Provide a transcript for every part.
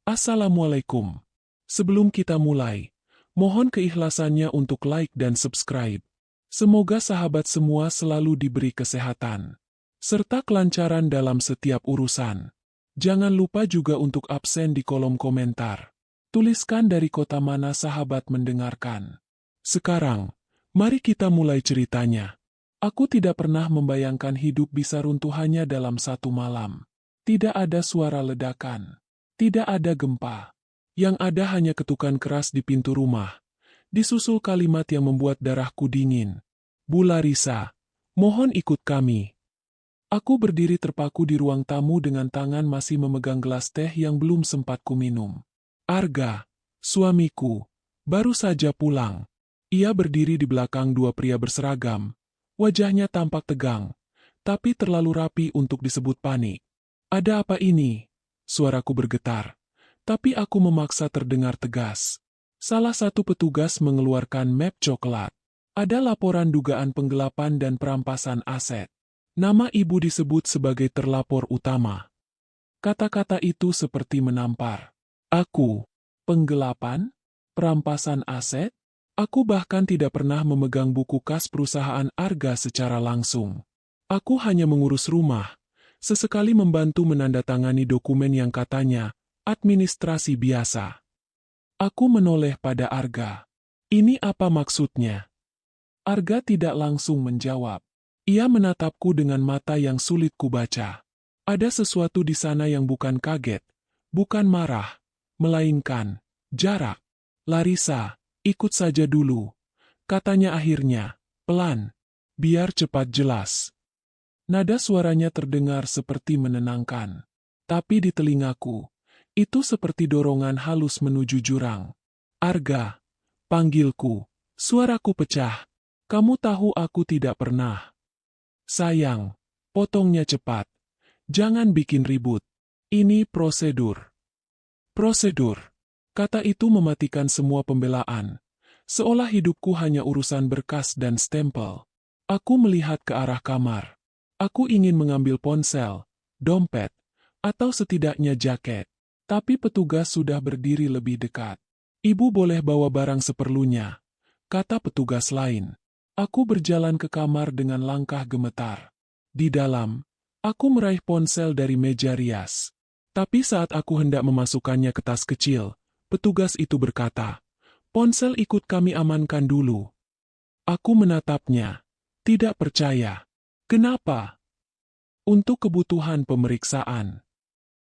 Assalamualaikum. Sebelum kita mulai, mohon keikhlasannya untuk like dan subscribe. Semoga sahabat semua selalu diberi kesehatan, serta kelancaran dalam setiap urusan. Jangan lupa juga untuk absen di kolom komentar. Tuliskan dari kota mana sahabat mendengarkan. Sekarang, mari kita mulai ceritanya. Aku tidak pernah membayangkan hidup bisa runtuh hanya dalam satu malam. Tidak ada suara ledakan. Tidak ada gempa. Yang ada hanya ketukan keras di pintu rumah. Disusul kalimat yang membuat darahku dingin. Bu Larissa, mohon ikut kami. Aku berdiri terpaku di ruang tamu dengan tangan masih memegang gelas teh yang belum sempat kuminum. Arga, suamiku, baru saja pulang. Ia berdiri di belakang dua pria berseragam. Wajahnya tampak tegang, tapi terlalu rapi untuk disebut panik. Ada apa ini? Suaraku bergetar, tapi aku memaksa terdengar tegas. Salah satu petugas mengeluarkan map coklat. Ada laporan dugaan penggelapan dan perampasan aset. Nama ibu disebut sebagai terlapor utama. Kata-kata itu seperti menampar. Aku, penggelapan? Perampasan aset? Aku bahkan tidak pernah memegang buku kas perusahaan Arga secara langsung. Aku hanya mengurus rumah. Sesekali membantu menandatangani dokumen yang katanya administrasi biasa. Aku menoleh pada Arga. Ini apa maksudnya? Arga tidak langsung menjawab. Ia menatapku dengan mata yang sulit kubaca. Ada sesuatu di sana yang bukan kaget, bukan marah, melainkan jarak. Larissa, ikut saja dulu. Katanya akhirnya, pelan, biar cepat jelas. Nada suaranya terdengar seperti menenangkan. Tapi di telingaku, itu seperti dorongan halus menuju jurang. Arga, panggilku. Suaraku pecah. Kamu tahu aku tidak pernah. Sayang, potongnya cepat. Jangan bikin ribut. Ini prosedur. Prosedur. Kata itu mematikan semua pembelaan. Seolah hidupku hanya urusan berkas dan stempel. Aku melihat ke arah kamar. Aku ingin mengambil ponsel, dompet, atau setidaknya jaket. Tapi petugas sudah berdiri lebih dekat. Ibu boleh bawa barang seperlunya, kata petugas lain. Aku berjalan ke kamar dengan langkah gemetar. Di dalam, aku meraih ponsel dari meja rias. Tapi saat aku hendak memasukkannya ke tas kecil, petugas itu berkata, "Ponsel ikut kami amankan dulu." Aku menatapnya, tidak percaya. Kenapa? Untuk kebutuhan pemeriksaan.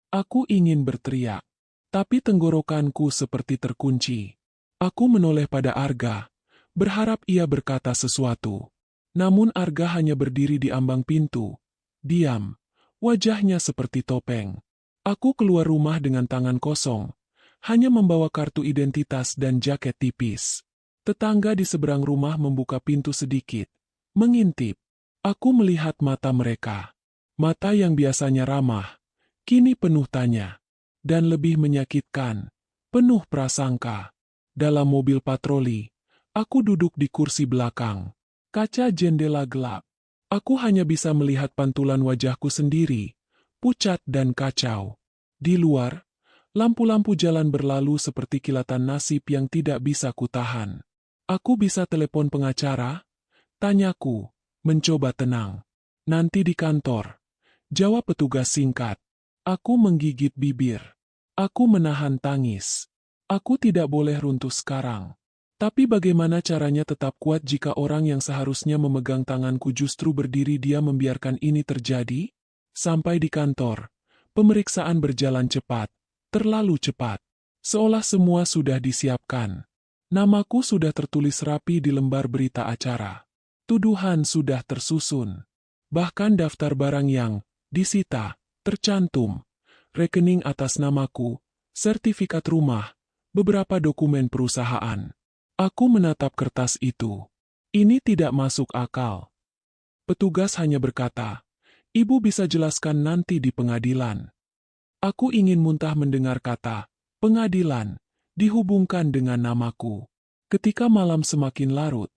Aku ingin berteriak, tapi tenggorokanku seperti terkunci. Aku menoleh pada Arga, berharap ia berkata sesuatu. Namun Arga hanya berdiri di ambang pintu, diam, wajahnya seperti topeng. Aku keluar rumah dengan tangan kosong, hanya membawa kartu identitas dan jaket tipis. Tetangga di seberang rumah membuka pintu sedikit, mengintip. Aku melihat mata mereka. Mata yang biasanya ramah, kini penuh tanya. Dan lebih menyakitkan, penuh prasangka. Dalam mobil patroli, aku duduk di kursi belakang. Kaca jendela gelap. Aku hanya bisa melihat pantulan wajahku sendiri, pucat dan kacau. Di luar, lampu-lampu jalan berlalu seperti kilatan nasib yang tidak bisa kutahan. Aku bisa telepon pengacara? Tanyaku. Mencoba tenang. Nanti di kantor. Jawab petugas singkat. Aku menggigit bibir. Aku menahan tangis. Aku tidak boleh runtuh sekarang. Tapi bagaimana caranya tetap kuat jika orang yang seharusnya memegang tanganku justru berdiri diam membiarkan ini terjadi? Sampai di kantor. Pemeriksaan berjalan cepat. Terlalu cepat. Seolah semua sudah disiapkan. Namaku sudah tertulis rapi di lembar berita acara. Tuduhan sudah tersusun. Bahkan daftar barang yang disita, tercantum. Rekening atas namaku, sertifikat rumah, beberapa dokumen perusahaan. Aku menatap kertas itu. Ini tidak masuk akal. Petugas hanya berkata, "Ibu bisa jelaskan nanti di pengadilan." Aku ingin muntah mendengar kata, "pengadilan," dihubungkan dengan namaku. Ketika malam semakin larut,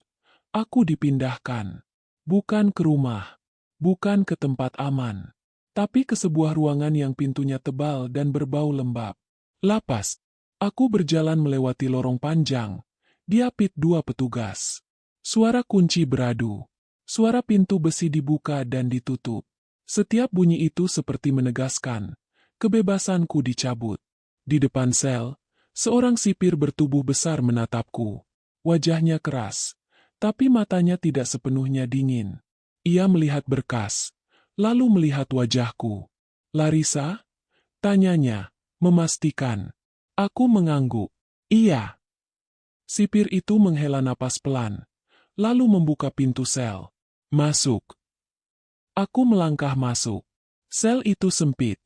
aku dipindahkan, bukan ke rumah, bukan ke tempat aman, tapi ke sebuah ruangan yang pintunya tebal dan berbau lembab. Lapas. Aku berjalan melewati lorong panjang. Diapit dua petugas. Suara kunci beradu. Suara pintu besi dibuka dan ditutup. Setiap bunyi itu seperti menegaskan, kebebasanku dicabut. Di depan sel, seorang sipir bertubuh besar menatapku. Wajahnya keras, tapi matanya tidak sepenuhnya dingin. Ia melihat berkas, lalu melihat wajahku. "Larissa?" tanyanya, memastikan. Aku mengangguk. "Iya." Sipir itu menghela napas pelan, lalu membuka pintu sel. "Masuk." Aku melangkah masuk. Sel itu sempit.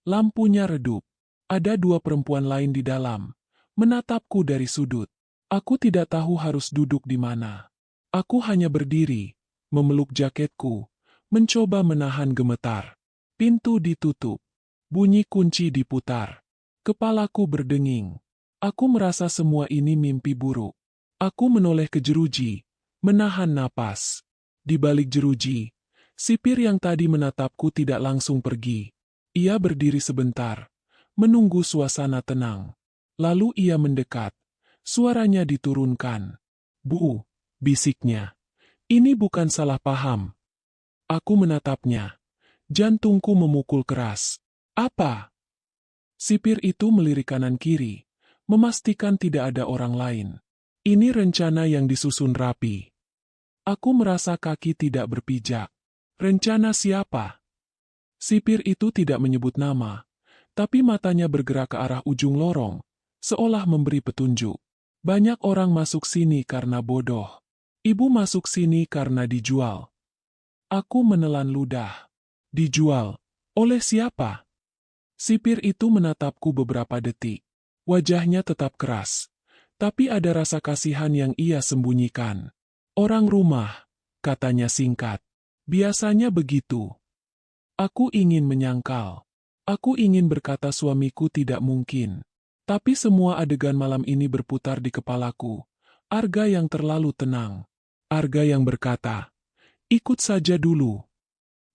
Lampunya redup. Ada dua perempuan lain di dalam, menatapku dari sudut. Aku tidak tahu harus duduk di mana. Aku hanya berdiri, memeluk jaketku, mencoba menahan gemetar. Pintu ditutup. Bunyi kunci diputar. Kepalaku berdenging. Aku merasa semua ini mimpi buruk. Aku menoleh ke jeruji, menahan napas. Di balik jeruji, sipir yang tadi menatapku tidak langsung pergi. Ia berdiri sebentar, menunggu suasana tenang. Lalu ia mendekat. Suaranya diturunkan. "Bu," bisiknya. "Ini bukan salah paham." Aku menatapnya. Jantungku memukul keras. "Apa?" Sipir itu melirik kanan-kiri, memastikan tidak ada orang lain. Ini rencana yang disusun rapi. Aku merasa kaki tidak berpijak. Rencana siapa? Sipir itu tidak menyebut nama, tapi matanya bergerak ke arah ujung lorong, seolah memberi petunjuk. "Banyak orang masuk sini karena bodoh. Ibu masuk sini karena dijual." Aku menelan ludah. "Dijual? Oleh siapa?" Sipir itu menatapku beberapa detik. Wajahnya tetap keras, tapi ada rasa kasihan yang ia sembunyikan. "Orang rumah," katanya singkat. "Biasanya begitu." Aku ingin menyangkal. Aku ingin berkata suamiku tidak mungkin. Tapi semua adegan malam ini berputar di kepalaku. Arga yang terlalu tenang. Arga yang berkata, "Ikut saja dulu."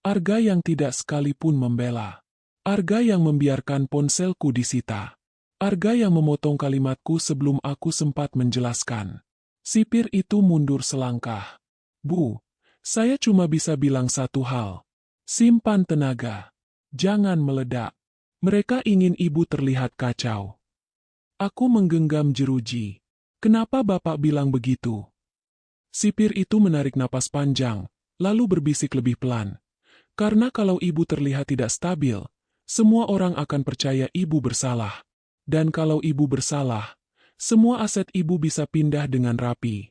Arga yang tidak sekalipun membela. Arga yang membiarkan ponselku disita. Arga yang memotong kalimatku sebelum aku sempat menjelaskan. Sipir itu mundur selangkah. "Bu, saya cuma bisa bilang satu hal. Simpan tenaga. Jangan meledak. Mereka ingin ibu terlihat kacau." Aku menggenggam jeruji. "Kenapa Bapak bilang begitu?" Sipir itu menarik napas panjang, lalu berbisik lebih pelan. "Karena kalau ibu terlihat tidak stabil, semua orang akan percaya ibu bersalah. Dan kalau ibu bersalah, semua aset ibu bisa pindah dengan rapi."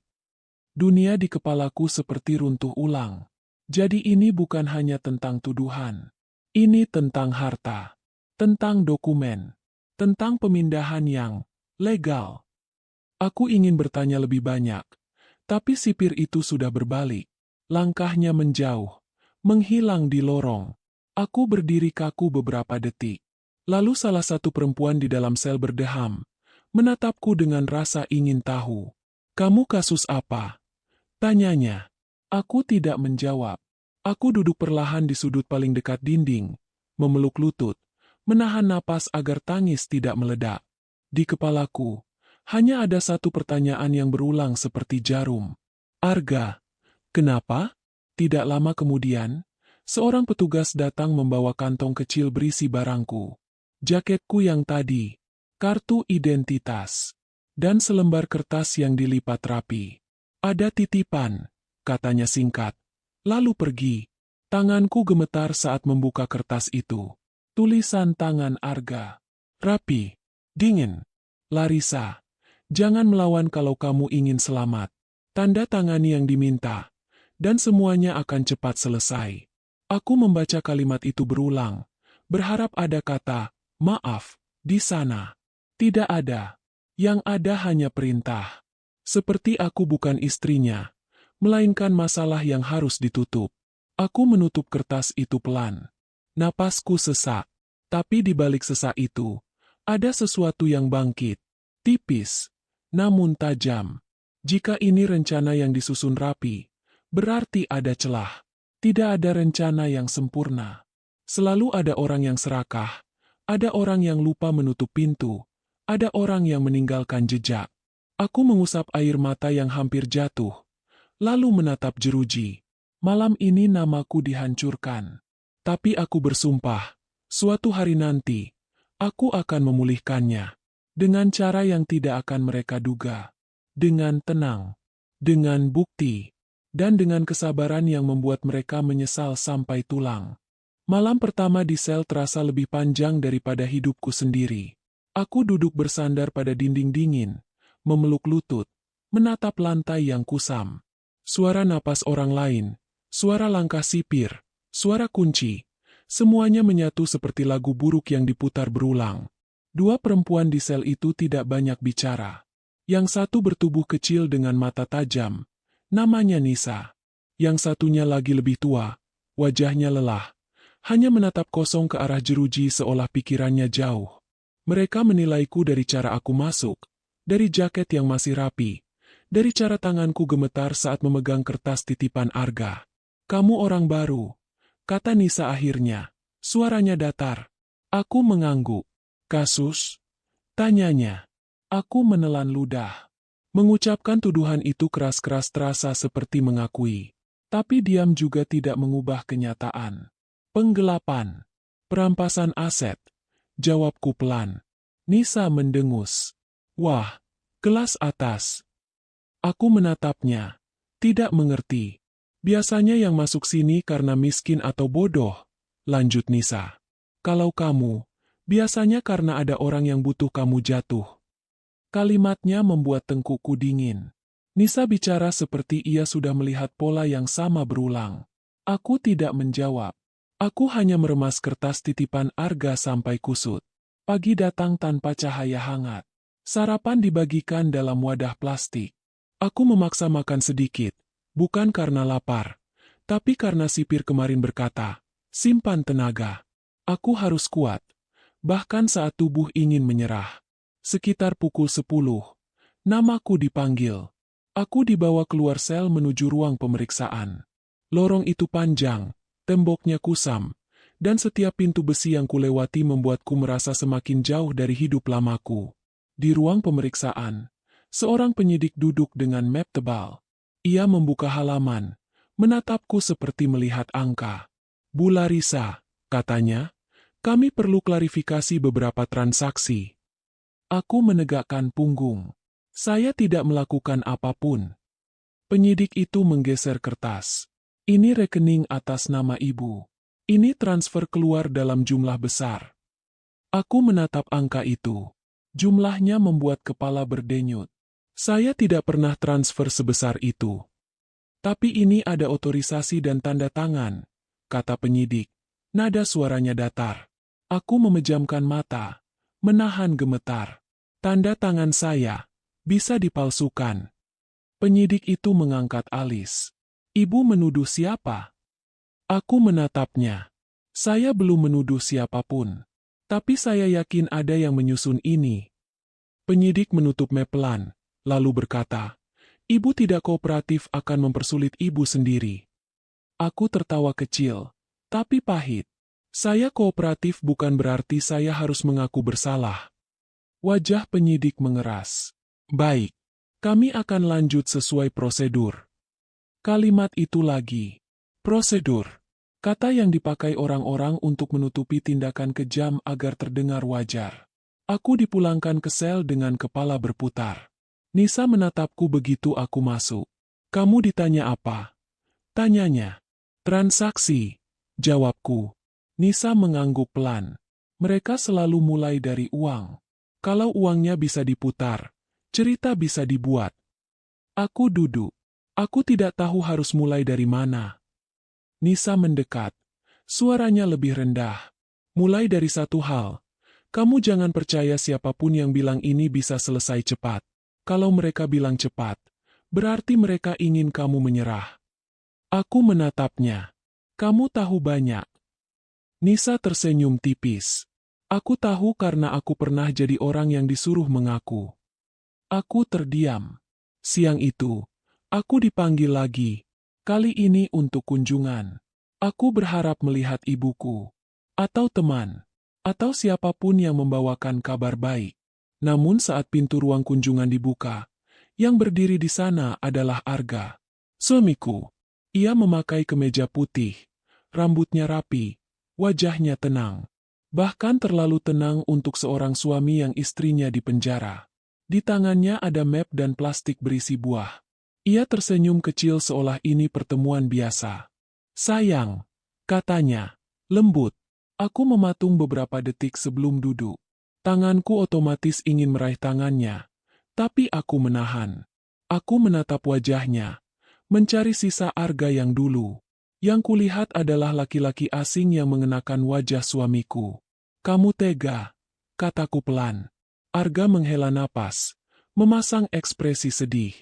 Dunia di kepalaku seperti runtuh ulang. Jadi ini bukan hanya tentang tuduhan. Ini tentang harta, tentang dokumen, tentang pemindahan yang legal. Aku ingin bertanya lebih banyak, tapi sipir itu sudah berbalik. Langkahnya menjauh, menghilang di lorong. Aku berdiri kaku beberapa detik. Lalu salah satu perempuan di dalam sel berdeham, menatapku dengan rasa ingin tahu. "Kamu kasus apa?" tanyanya. Aku tidak menjawab. Aku duduk perlahan di sudut paling dekat dinding, memeluk lutut, menahan napas agar tangis tidak meledak. Di kepalaku, hanya ada satu pertanyaan yang berulang seperti jarum. "Arga, kenapa?" Tidak lama kemudian, seorang petugas datang membawa kantong kecil berisi barangku. Jaketku yang tadi, kartu identitas, dan selembar kertas yang dilipat rapi. "Ada titipan," katanya singkat. Lalu pergi. Tanganku gemetar saat membuka kertas itu. Tulisan tangan Arga. Rapi. Dingin. "Larissa, jangan melawan kalau kamu ingin selamat. Tanda tangani yang diminta. Dan semuanya akan cepat selesai." Aku membaca kalimat itu berulang. Berharap ada kata, "maaf," di sana. Tidak ada. Yang ada hanya perintah. Seperti aku bukan istrinya, melainkan masalah yang harus ditutup. Aku menutup kertas itu pelan. Napasku sesak. Tapi di balik sesak itu, ada sesuatu yang bangkit. Tipis, namun tajam. Jika ini rencana yang disusun rapi, berarti ada celah. Tidak ada rencana yang sempurna. Selalu ada orang yang serakah. Ada orang yang lupa menutup pintu. Ada orang yang meninggalkan jejak. Aku mengusap air mata yang hampir jatuh, lalu menatap jeruji. Malam ini namaku dihancurkan. Tapi aku bersumpah, suatu hari nanti, aku akan memulihkannya. Dengan cara yang tidak akan mereka duga. Dengan tenang. Dengan bukti. Dan dengan kesabaran yang membuat mereka menyesal sampai tulang. Malam pertama di sel terasa lebih panjang daripada hidupku sendiri. Aku duduk bersandar pada dinding dingin, memeluk lutut, menatap lantai yang kusam. Suara napas orang lain, suara langkah sipir, suara kunci, semuanya menyatu seperti lagu buruk yang diputar berulang. Dua perempuan di sel itu tidak banyak bicara. Yang satu bertubuh kecil dengan mata tajam, namanya Nisa. Yang satunya lagi lebih tua, wajahnya lelah, hanya menatap kosong ke arah jeruji seolah pikirannya jauh. Mereka menilaiku dari cara aku masuk, dari jaket yang masih rapi, dari cara tanganku gemetar saat memegang kertas titipan Arga. "Kamu orang baru," kata Nisa akhirnya. Suaranya datar. Aku mengangguk. "Kasus?" tanyanya. Aku menelan ludah. Mengucapkan tuduhan itu keras-keras terasa seperti mengakui. Tapi diam juga tidak mengubah kenyataan. "Penggelapan. Perampasan aset," jawabku pelan. Nisa mendengus. "Wah, kelas atas." Aku menatapnya. Tidak mengerti. "Biasanya yang masuk sini karena miskin atau bodoh," lanjut Nisa. "Kalau kamu, biasanya karena ada orang yang butuh kamu jatuh." Kalimatnya membuat tengkukku dingin. Nisa bicara seperti ia sudah melihat pola yang sama berulang. Aku tidak menjawab. Aku hanya meremas kertas titipan Arga sampai kusut. Pagi datang tanpa cahaya hangat. Sarapan dibagikan dalam wadah plastik. Aku memaksa makan sedikit, bukan karena lapar, tapi karena sipir kemarin berkata, "Simpan tenaga. Aku harus kuat." Bahkan saat tubuh ingin menyerah. Sekitar pukul 10, namaku dipanggil. Aku dibawa keluar sel menuju ruang pemeriksaan. Lorong itu panjang, temboknya kusam, dan setiap pintu besi yang kulewati membuatku merasa semakin jauh dari hidup lamaku. Di ruang pemeriksaan, seorang penyidik duduk dengan map tebal. Ia membuka halaman, menatapku seperti melihat angka. "Bu Larissa," katanya, "kami perlu klarifikasi beberapa transaksi." Aku menegakkan punggung. Saya tidak melakukan apapun. Penyidik itu menggeser kertas. "Ini rekening atas nama ibu. Ini transfer keluar dalam jumlah besar." Aku menatap angka itu. Jumlahnya membuat kepala berdenyut. Saya tidak pernah transfer sebesar itu. "Tapi ini ada otorisasi dan tanda tangan," kata penyidik. Nada suaranya datar. Aku memejamkan mata, menahan gemetar. "Tanda tangan saya bisa dipalsukan." Penyidik itu mengangkat alis. "Ibu menuduh siapa?" Aku menatapnya. "Saya belum menuduh siapapun. Tapi saya yakin ada yang menyusun ini." Penyidik menutup map pelan, lalu berkata, "Ibu tidak kooperatif akan mempersulit ibu sendiri." Aku tertawa kecil, tapi pahit. Saya kooperatif bukan berarti saya harus mengaku bersalah. Wajah penyidik mengeras. "Baik, kami akan lanjut sesuai prosedur." Kalimat itu lagi. Prosedur. Kata yang dipakai orang-orang untuk menutupi tindakan kejam agar terdengar wajar. Aku dipulangkan ke sel dengan kepala berputar. Nisa menatapku begitu aku masuk. "Kamu ditanya apa?" tanyanya. "Transaksi," jawabku. Nisa mengangguk pelan. "Mereka selalu mulai dari uang. Kalau uangnya bisa diputar, cerita bisa dibuat." Aku duduk. Aku tidak tahu harus mulai dari mana. Nisa mendekat. Suaranya lebih rendah. "Mulai dari satu hal. Kamu jangan percaya siapapun yang bilang ini bisa selesai cepat. Kalau mereka bilang cepat, berarti mereka ingin kamu menyerah." Aku menatapnya. "Kamu tahu banyak." Nisa tersenyum tipis. "Aku tahu karena aku pernah jadi orang yang disuruh mengaku." Aku terdiam. Siang itu, aku dipanggil lagi. Kali ini untuk kunjungan. Aku berharap melihat ibuku. Atau teman. Atau siapapun yang membawakan kabar baik. Namun saat pintu ruang kunjungan dibuka, yang berdiri di sana adalah Arga. Suamiku. Ia memakai kemeja putih, rambutnya rapi, wajahnya tenang. Bahkan terlalu tenang untuk seorang suami yang istrinya di penjara. Di tangannya ada map dan plastik berisi buah. Ia tersenyum kecil seolah ini pertemuan biasa. Sayang, katanya, lembut. Aku mematung beberapa detik sebelum duduk. Tanganku otomatis ingin meraih tangannya, tapi aku menahan. Aku menatap wajahnya, mencari sisa Arga yang dulu. Yang kulihat adalah laki-laki asing yang mengenakan wajah suamiku. Kamu tega, kataku pelan. Arga menghela napas, memasang ekspresi sedih.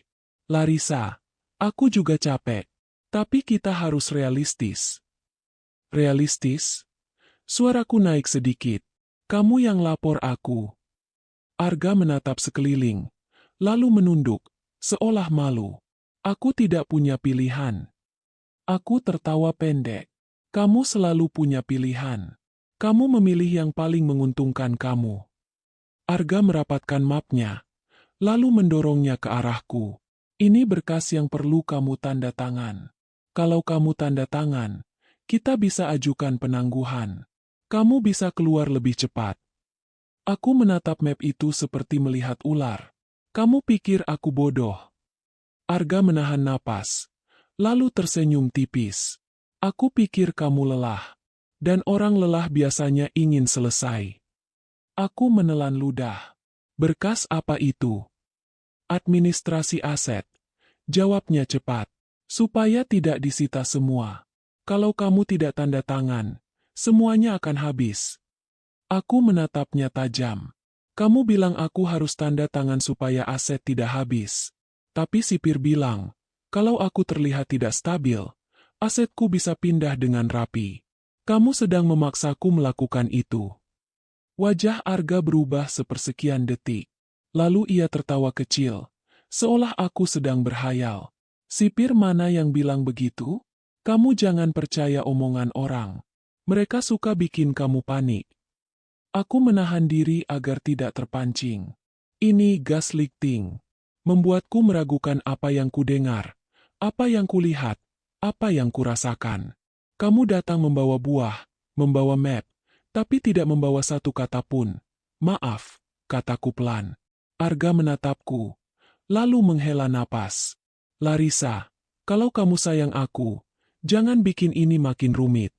Larissa, aku juga capek, tapi kita harus realistis. Realistis? Suaraku naik sedikit. Kamu yang lapor aku. Arga menatap sekeliling, lalu menunduk, seolah malu. Aku tidak punya pilihan. Aku tertawa pendek. Kamu selalu punya pilihan. Kamu memilih yang paling menguntungkan kamu. Arga merapatkan mapnya, lalu mendorongnya ke arahku. Ini berkas yang perlu kamu tanda tangan. Kalau kamu tanda tangan, kita bisa ajukan penangguhan. Kamu bisa keluar lebih cepat. Aku menatap map itu seperti melihat ular. Kamu pikir aku bodoh? Arga menahan napas, lalu tersenyum tipis. Aku pikir kamu lelah. Dan orang lelah biasanya ingin selesai. Aku menelan ludah. Berkas apa itu? Administrasi aset. Jawabnya cepat. Supaya tidak disita semua. Kalau kamu tidak tanda tangan, semuanya akan habis. Aku menatapnya tajam. Kamu bilang aku harus tanda tangan supaya aset tidak habis. Tapi sipir bilang, kalau aku terlihat tidak stabil, asetku bisa pindah dengan rapi. Kamu sedang memaksaku melakukan itu. Wajah Arga berubah sepersekian detik. Lalu ia tertawa kecil, seolah aku sedang berhayal. Sipir mana yang bilang begitu? Kamu jangan percaya omongan orang. Mereka suka bikin kamu panik. Aku menahan diri agar tidak terpancing. Ini gaslighting. Membuatku meragukan apa yang kudengar, apa yang kulihat, apa yang kurasakan. Kamu datang membawa buah, membawa map, tapi tidak membawa satu kata pun. Maaf, kataku pelan. Arga menatapku, lalu menghela napas. Larissa, kalau kamu sayang aku, jangan bikin ini makin rumit.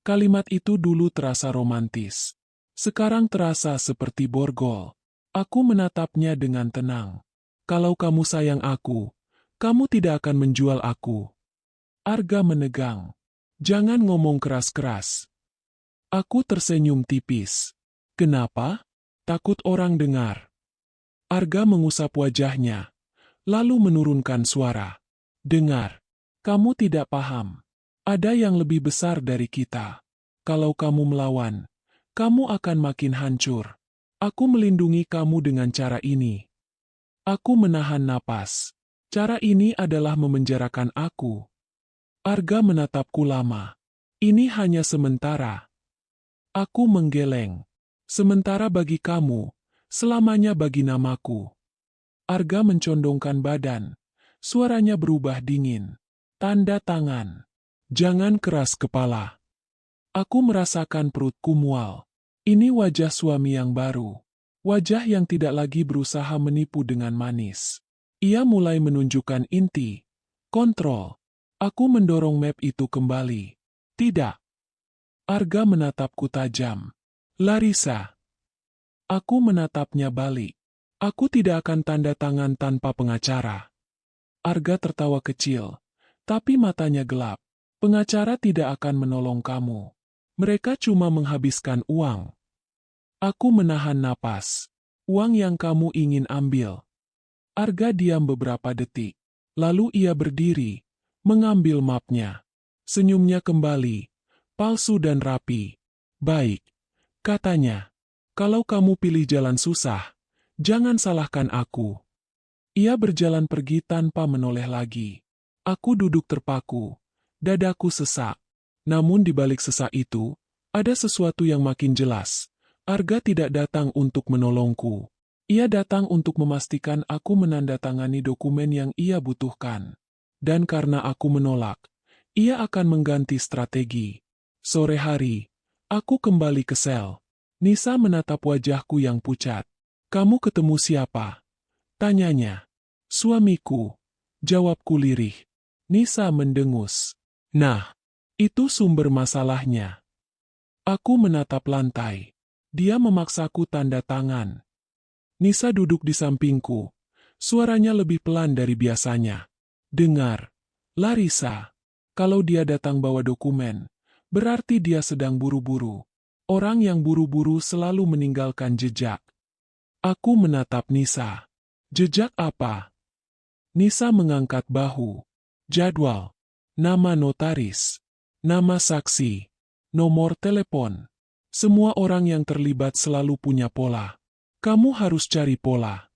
Kalimat itu dulu terasa romantis. Sekarang terasa seperti borgol. Aku menatapnya dengan tenang. Kalau kamu sayang aku, kamu tidak akan menjual aku. Arga menegang. Jangan ngomong keras-keras. Aku tersenyum tipis. Kenapa? Takut orang dengar. Arga mengusap wajahnya, lalu menurunkan suara. Dengar. Kamu tidak paham. Ada yang lebih besar dari kita. Kalau kamu melawan, kamu akan makin hancur. Aku melindungi kamu dengan cara ini. Aku menahan napas. Cara ini adalah memenjarakan aku. Arga menatapku lama. Ini hanya sementara. Aku menggeleng. Sementara bagi kamu, selamanya bagi namaku. Arga mencondongkan badan. Suaranya berubah dingin. Tanda tangan. Jangan keras kepala. Aku merasakan perutku mual. Ini wajah suami yang baru. Wajah yang tidak lagi berusaha menipu dengan manis. Ia mulai menunjukkan inti. Kontrol. Aku mendorong map itu kembali. Tidak. Arga menatapku tajam. Larissa. Aku menatapnya balik. Aku tidak akan tanda tangan tanpa pengacara. Arga tertawa kecil, tapi matanya gelap. Pengacara tidak akan menolong kamu. Mereka cuma menghabiskan uang. Aku menahan napas. Uang yang kamu ingin ambil. Arga diam beberapa detik. Lalu ia berdiri, mengambil mapnya. Senyumnya kembali, palsu dan rapi. Baik, katanya. Kalau kamu pilih jalan susah, jangan salahkan aku. Ia berjalan pergi tanpa menoleh lagi. Aku duduk terpaku. Dadaku sesak. Namun di balik sesak itu, ada sesuatu yang makin jelas. Arga tidak datang untuk menolongku. Ia datang untuk memastikan aku menandatangani dokumen yang ia butuhkan. Dan karena aku menolak, ia akan mengganti strategi. Sore hari, aku kembali ke sel. Nisa menatap wajahku yang pucat. "Kamu ketemu siapa?" tanyanya. "Suamiku," jawabku lirih. Nisa mendengus. "Nah, itu sumber masalahnya." Aku menatap lantai. Dia memaksaku tanda tangan. Nisa duduk di sampingku. Suaranya lebih pelan dari biasanya. "Dengar, Larissa. Kalau dia datang bawa dokumen, berarti dia sedang buru-buru. Orang yang buru-buru selalu meninggalkan jejak." Aku menatap Nisa. "Jejak apa?" Nisa mengangkat bahu. "Jadwal, nama notaris, nama saksi, nomor telepon. Semua orang yang terlibat selalu punya pola. Kamu harus cari pola."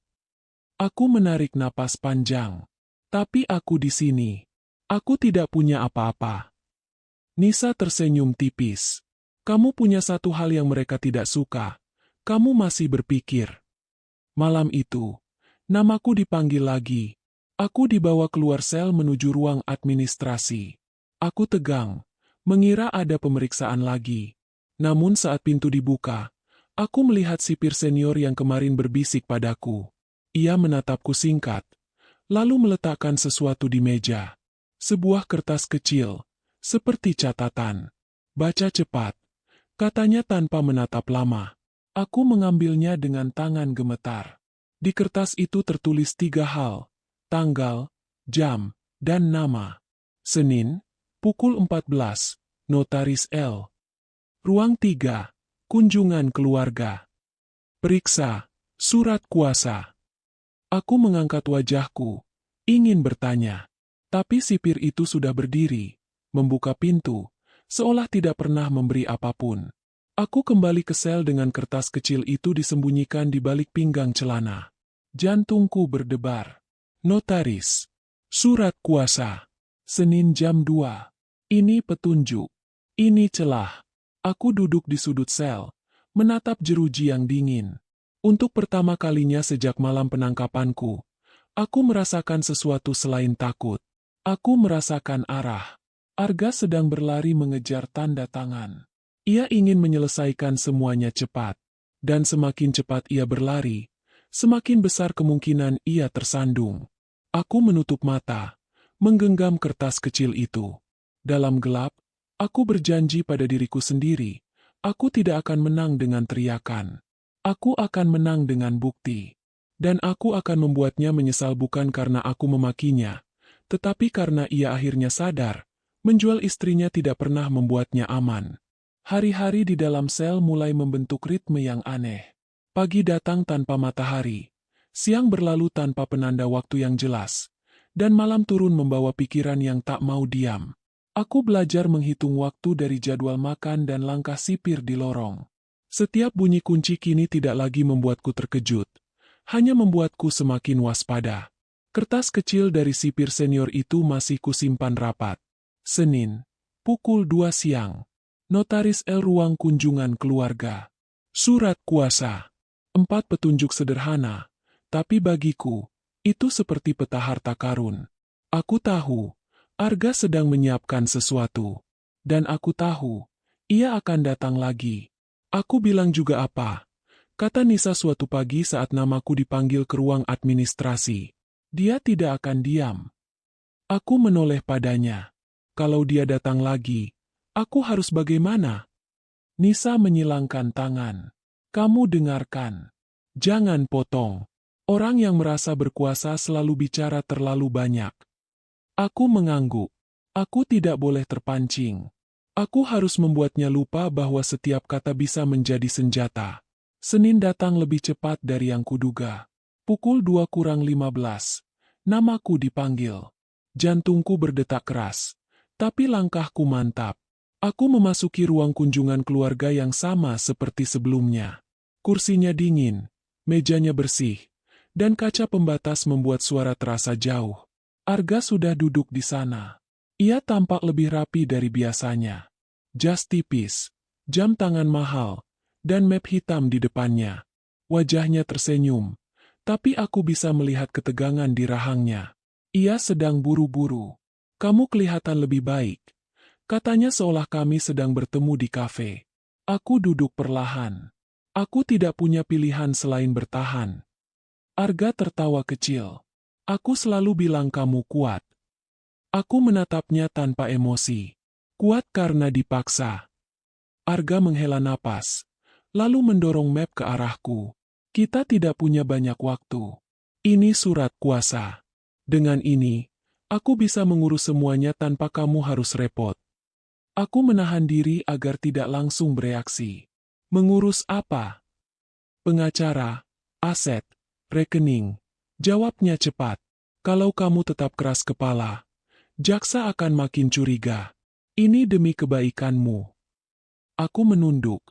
Aku menarik napas panjang. "Tapi aku di sini. Aku tidak punya apa-apa." Nisa tersenyum tipis. "Kamu punya satu hal yang mereka tidak suka. Kamu masih berpikir." Malam itu, namaku dipanggil lagi. Aku dibawa keluar sel menuju ruang administrasi. Aku tegang, mengira ada pemeriksaan lagi. Namun saat pintu dibuka, aku melihat sipir senior yang kemarin berbisik padaku. Ia menatapku singkat, lalu meletakkan sesuatu di meja. Sebuah kertas kecil, seperti catatan. "Baca cepat," katanya tanpa menatap lama. Aku mengambilnya dengan tangan gemetar. Di kertas itu tertulis 3 hal: tanggal, jam, dan nama. Senin, pukul 14, Notaris L. Ruang 3, kunjungan keluarga. Periksa, surat kuasa. Aku mengangkat wajahku, ingin bertanya. Tapi sipir itu sudah berdiri, membuka pintu, seolah tidak pernah memberi apapun. Aku kembali ke sel dengan kertas kecil itu disembunyikan di balik pinggang celana. Jantungku berdebar. Notaris. Surat kuasa. Senin jam 2. Ini petunjuk. Ini celah. Aku duduk di sudut sel, menatap jeruji yang dingin. Untuk pertama kalinya sejak malam penangkapanku, aku merasakan sesuatu selain takut. Aku merasakan arah. Arga sedang berlari mengejar tanda tangan. Ia ingin menyelesaikan semuanya cepat. Dan semakin cepat ia berlari, semakin besar kemungkinan ia tersandung. Aku menutup mata, menggenggam kertas kecil itu. Dalam gelap, aku berjanji pada diriku sendiri, aku tidak akan menang dengan teriakan. Aku akan menang dengan bukti. Dan aku akan membuatnya menyesal bukan karena aku memakinya, tetapi karena ia akhirnya sadar, menjual istrinya tidak pernah membuatnya aman. Hari-hari di dalam sel mulai membentuk ritme yang aneh. Pagi datang tanpa matahari, siang berlalu tanpa penanda waktu yang jelas, dan malam turun membawa pikiran yang tak mau diam. Aku belajar menghitung waktu dari jadwal makan dan langkah sipir di lorong. Setiap bunyi kunci kini tidak lagi membuatku terkejut, hanya membuatku semakin waspada. Kertas kecil dari sipir senior itu masih kusimpan rapat. Senin, pukul 2 siang. Notaris L. Ruang kunjungan keluarga. Surat kuasa. 4 petunjuk sederhana, tapi bagiku, itu seperti peta harta karun. Aku tahu, Arga sedang menyiapkan sesuatu. Dan aku tahu, ia akan datang lagi. Aku bilang juga apa? Kata Nisa suatu pagi saat namaku dipanggil ke ruang administrasi. Dia tidak akan diam. Aku menoleh padanya. Kalau dia datang lagi, aku harus bagaimana? Nisa menyilangkan tangan. Kamu dengarkan. Jangan potong. Orang yang merasa berkuasa selalu bicara terlalu banyak. Aku mengangguk. Aku tidak boleh terpancing. Aku harus membuatnya lupa bahwa setiap kata bisa menjadi senjata. Senin datang lebih cepat dari yang kuduga. Pukul 2 kurang 15. Namaku dipanggil. Jantungku berdetak keras. Tapi langkahku mantap. Aku memasuki ruang kunjungan keluarga yang sama seperti sebelumnya. Kursinya dingin, mejanya bersih, dan kaca pembatas membuat suara terasa jauh. Arga sudah duduk di sana. Ia tampak lebih rapi dari biasanya. Jas tipis, jam tangan mahal, dan map hitam di depannya. Wajahnya tersenyum, Tapi aku bisa melihat ketegangan di rahangnya. Ia sedang buru-buru. Kamu kelihatan lebih baik. Katanya seolah kami sedang bertemu di kafe. Aku duduk perlahan. Aku tidak punya pilihan selain bertahan. Arga tertawa kecil. Aku selalu bilang kamu kuat. Aku menatapnya tanpa emosi. Kuat karena dipaksa. Arga menghela napas, lalu mendorong map ke arahku. Kita tidak punya banyak waktu. Ini surat kuasa. Dengan ini, aku bisa mengurus semuanya tanpa kamu harus repot. Aku menahan diri agar tidak langsung bereaksi. Mengurus apa? Pengacara, aset, rekening. Jawabnya cepat. Kalau kamu tetap keras kepala, jaksa akan makin curiga. Ini demi kebaikanmu. Aku menunduk,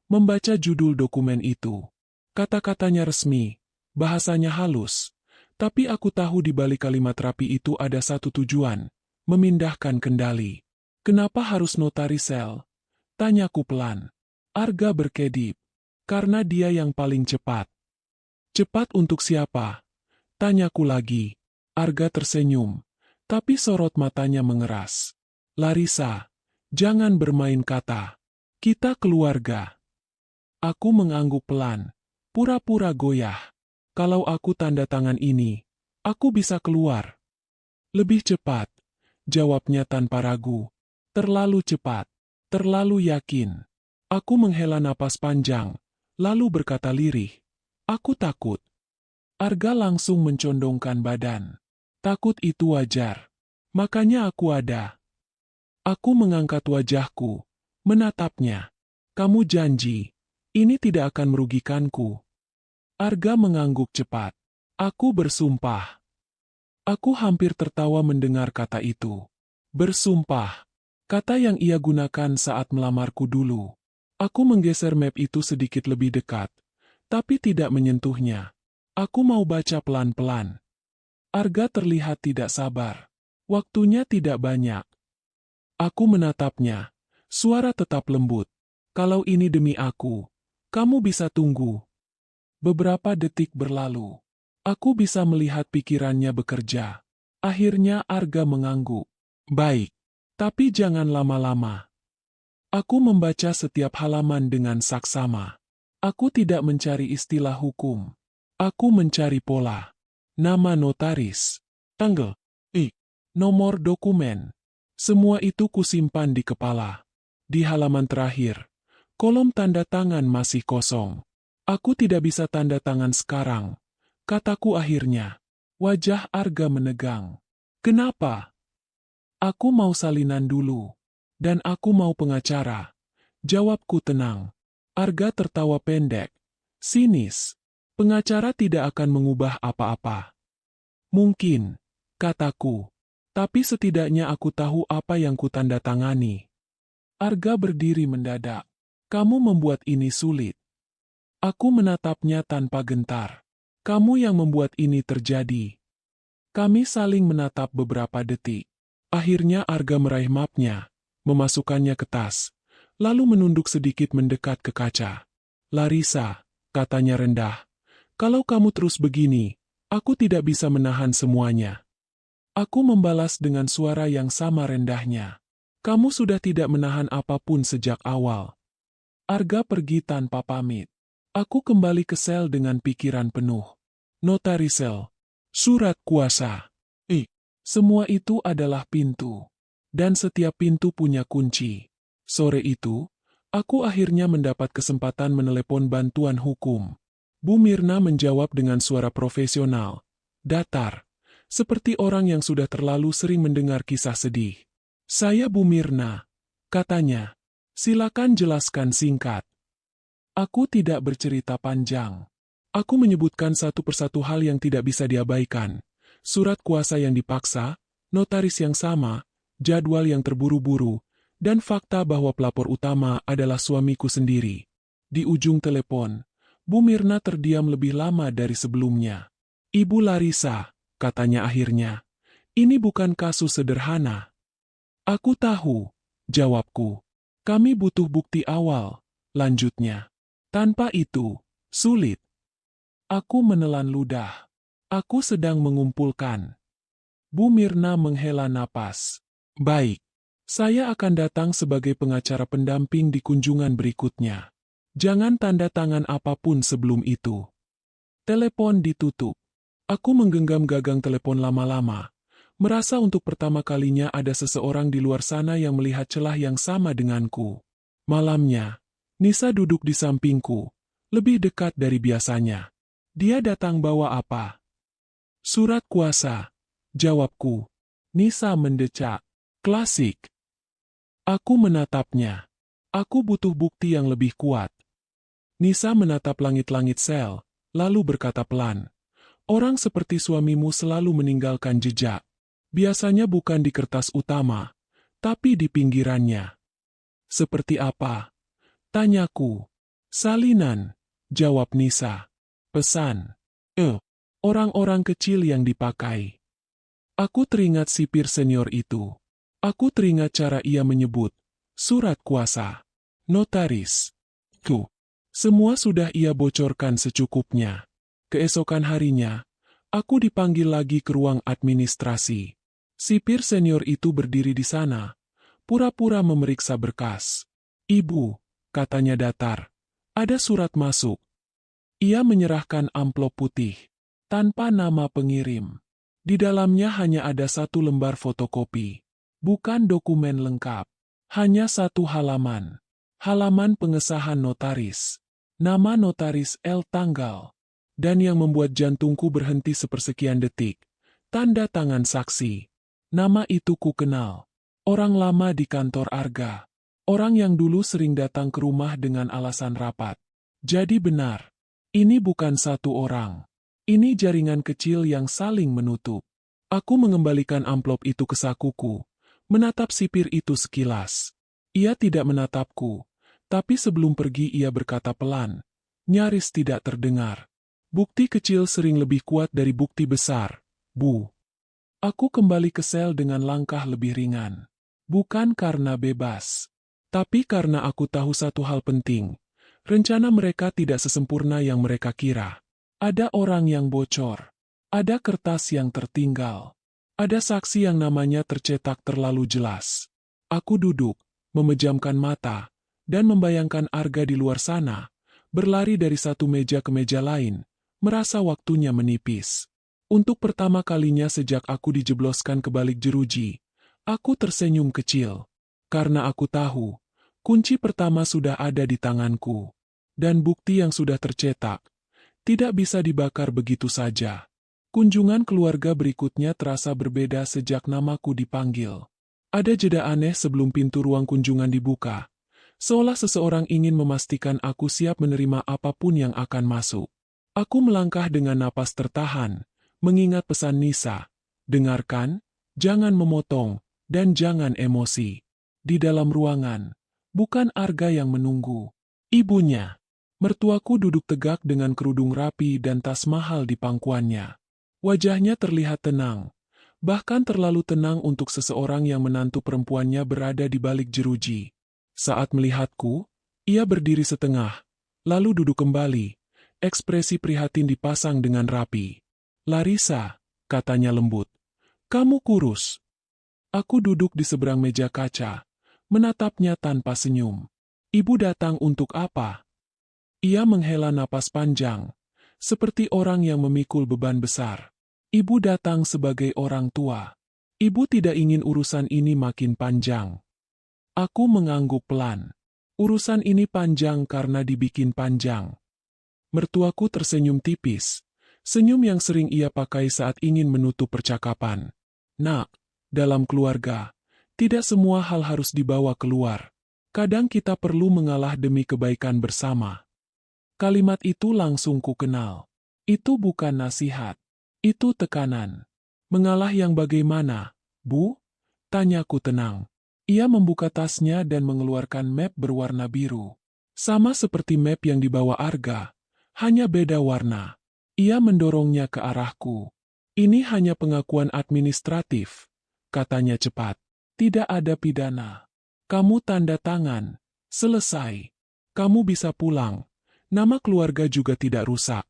membaca judul dokumen itu. Kata-katanya resmi, bahasanya halus. Tapi aku tahu di balik kalimat rapi itu ada satu tujuan, memindahkan kendali. Kenapa harus notarisel? Tanyaku pelan. Arga berkedip. Karena dia yang paling cepat. Cepat untuk siapa? Tanyaku lagi. Arga tersenyum, tapi sorot matanya mengeras. Larissa, jangan bermain kata. Kita keluarga. Aku mengangguk pelan, pura-pura goyah. Kalau aku tanda tangan ini, aku bisa keluar. Lebih cepat, jawabnya tanpa ragu. Terlalu cepat, terlalu yakin. Aku menghela napas panjang, lalu berkata lirih. Aku takut. Arga langsung mencondongkan badan. Takut itu wajar. Makanya aku ada. Aku mengangkat wajahku, menatapnya. Kamu janji, ini tidak akan merugikanku. Arga mengangguk cepat. Aku bersumpah. Aku hampir tertawa mendengar kata itu. Bersumpah. Kata yang ia gunakan saat melamarku dulu. Aku menggeser map itu sedikit lebih dekat, tapi tidak menyentuhnya. Aku mau baca pelan-pelan. Arga terlihat tidak sabar. Waktunya tidak banyak. Aku menatapnya. Suara tetap lembut. Kalau ini demi aku, kamu bisa tunggu. Beberapa detik berlalu. Aku bisa melihat pikirannya bekerja. Akhirnya Arga mengangguk. Baik, tapi jangan lama-lama. Aku membaca setiap halaman dengan saksama. Aku tidak mencari istilah hukum. Aku mencari pola. Nama notaris. Tanggal. Nomor dokumen. Semua itu kusimpan di kepala. Di halaman terakhir, kolom tanda tangan masih kosong. Aku tidak bisa tanda tangan sekarang, kataku akhirnya. Wajah Arga menegang. Kenapa? Aku mau salinan dulu. Dan aku mau pengacara. Jawabku tenang. Arga tertawa pendek. Sinis. Pengacara tidak akan mengubah apa-apa. Mungkin, kataku. Tapi setidaknya aku tahu apa yang kutandatangani. Arga berdiri mendadak. Kamu membuat ini sulit. Aku menatapnya tanpa gentar. Kamu yang membuat ini terjadi. Kami saling menatap beberapa detik. Akhirnya Arga meraih mapnya, memasukkannya ke tas, lalu menunduk sedikit mendekat ke kaca. Larissa, katanya rendah, kalau kamu terus begini, aku tidak bisa menahan semuanya. Aku membalas dengan suara yang sama rendahnya. Kamu sudah tidak menahan apapun sejak awal. Arga pergi tanpa pamit. Aku kembali ke sel dengan pikiran penuh. Notarisel. Surat kuasa. Semua itu adalah pintu. Dan setiap pintu punya kunci. Sore itu, aku akhirnya mendapat kesempatan menelepon bantuan hukum. Bu Mirna menjawab dengan suara profesional. Datar. Seperti orang yang sudah terlalu sering mendengar kisah sedih. Saya Bu Mirna. Katanya. Silakan jelaskan singkat. Aku tidak bercerita panjang. Aku menyebutkan satu persatu hal yang tidak bisa diabaikan. Surat kuasa yang dipaksa, notaris yang sama, jadwal yang terburu-buru, dan fakta bahwa pelapor utama adalah suamiku sendiri. Di ujung telepon, Bu Mirna terdiam lebih lama dari sebelumnya. Ibu Larissa, katanya akhirnya, ini bukan kasus sederhana. Aku tahu, jawabku. Kami butuh bukti awal, lanjutnya. Tanpa itu, sulit. Aku menelan ludah. Aku sedang mengumpulkan. Bu Mirna menghela napas. Baik. Saya akan datang sebagai pengacara pendamping di kunjungan berikutnya. Jangan tanda tangan apapun sebelum itu. Telepon ditutup. Aku menggenggam gagang telepon lama-lama. Merasa untuk pertama kalinya ada seseorang di luar sana yang melihat celah yang sama denganku. Malamnya, Nisa duduk di sampingku, lebih dekat dari biasanya. Dia datang bawa apa? Surat kuasa, jawabku. Nisa mendecak. Klasik. Aku menatapnya. Aku butuh bukti yang lebih kuat. Nisa menatap langit-langit sel, lalu berkata pelan. Orang seperti suamimu selalu meninggalkan jejak. Biasanya bukan di kertas utama, tapi di pinggirannya. Seperti apa? Tanyaku. Salinan, jawab Nisa. Pesan. Orang-orang kecil yang dipakai. Aku teringat sipir senior itu. Aku teringat cara ia menyebut. Surat kuasa. Notaris. Semua sudah ia bocorkan secukupnya. Keesokan harinya, aku dipanggil lagi ke ruang administrasi. Sipir senior itu berdiri di sana, pura-pura memeriksa berkas. Ibu, katanya datar, ada surat masuk. Ia menyerahkan amplop putih, tanpa nama pengirim. Di dalamnya hanya ada satu lembar fotokopi. Bukan dokumen lengkap. Hanya satu halaman. Halaman pengesahan notaris. Nama notaris L tanggal. Dan yang membuat jantungku berhenti sepersekian detik. Tanda tangan saksi. Nama itu ku kenal. Orang lama di kantor Arga. Orang yang dulu sering datang ke rumah dengan alasan rapat. Jadi benar. Ini bukan satu orang. Ini jaringan kecil yang saling menutup. Aku mengembalikan amplop itu ke sakuku. Menatap sipir itu sekilas. Ia tidak menatapku. Tapi sebelum pergi ia berkata pelan. Nyaris tidak terdengar. Bukti kecil sering lebih kuat dari bukti besar, Bu. Aku kembali ke sel dengan langkah lebih ringan. Bukan karena bebas. Tapi karena aku tahu satu hal penting. Rencana mereka tidak sesempurna yang mereka kira. Ada orang yang bocor. Ada kertas yang tertinggal. Ada saksi yang namanya tercetak terlalu jelas. Aku duduk, memejamkan mata, dan membayangkan Arga di luar sana, berlari dari satu meja ke meja lain, merasa waktunya menipis. Untuk pertama kalinya sejak aku dijebloskan ke balik jeruji, aku tersenyum kecil. Karena aku tahu, kunci pertama sudah ada di tanganku. Dan bukti yang sudah tercetak, tidak bisa dibakar begitu saja. Kunjungan keluarga berikutnya terasa berbeda sejak namaku dipanggil. Ada jeda aneh sebelum pintu ruang kunjungan dibuka. Seolah seseorang ingin memastikan aku siap menerima apapun yang akan masuk. Aku melangkah dengan napas tertahan, mengingat pesan Nisa. Dengarkan, jangan memotong, dan jangan emosi. Di dalam ruangan, bukan Arga yang menunggu. Ibunya. Mertuaku duduk tegak dengan kerudung rapi dan tas mahal di pangkuannya. Wajahnya terlihat tenang, bahkan terlalu tenang untuk seseorang yang menantu perempuannya berada di balik jeruji. Saat melihatku, ia berdiri setengah, lalu duduk kembali, ekspresi prihatin dipasang dengan rapi. Larissa, katanya lembut, kamu kurus. Aku duduk di seberang meja kaca, menatapnya tanpa senyum. Ibu datang untuk apa? Ia menghela napas panjang, seperti orang yang memikul beban besar. Ibu datang sebagai orang tua. Ibu tidak ingin urusan ini makin panjang. Aku mengangguk pelan. Urusan ini panjang karena dibikin panjang. Mertuaku tersenyum tipis. Senyum yang sering ia pakai saat ingin menutup percakapan. Nak, dalam keluarga, tidak semua hal harus dibawa keluar. Kadang kita perlu mengalah demi kebaikan bersama. Kalimat itu langsung ku kenal. Itu bukan nasihat. Itu tekanan. Mengalah yang bagaimana, Bu? Tanyaku tenang. Ia membuka tasnya dan mengeluarkan map berwarna biru. Sama seperti map yang dibawa Arga, hanya beda warna. Ia mendorongnya ke arahku. Ini hanya pengakuan administratif, katanya cepat. Tidak ada pidana. Kamu tanda tangan. Selesai. Kamu bisa pulang. Nama keluarga juga tidak rusak.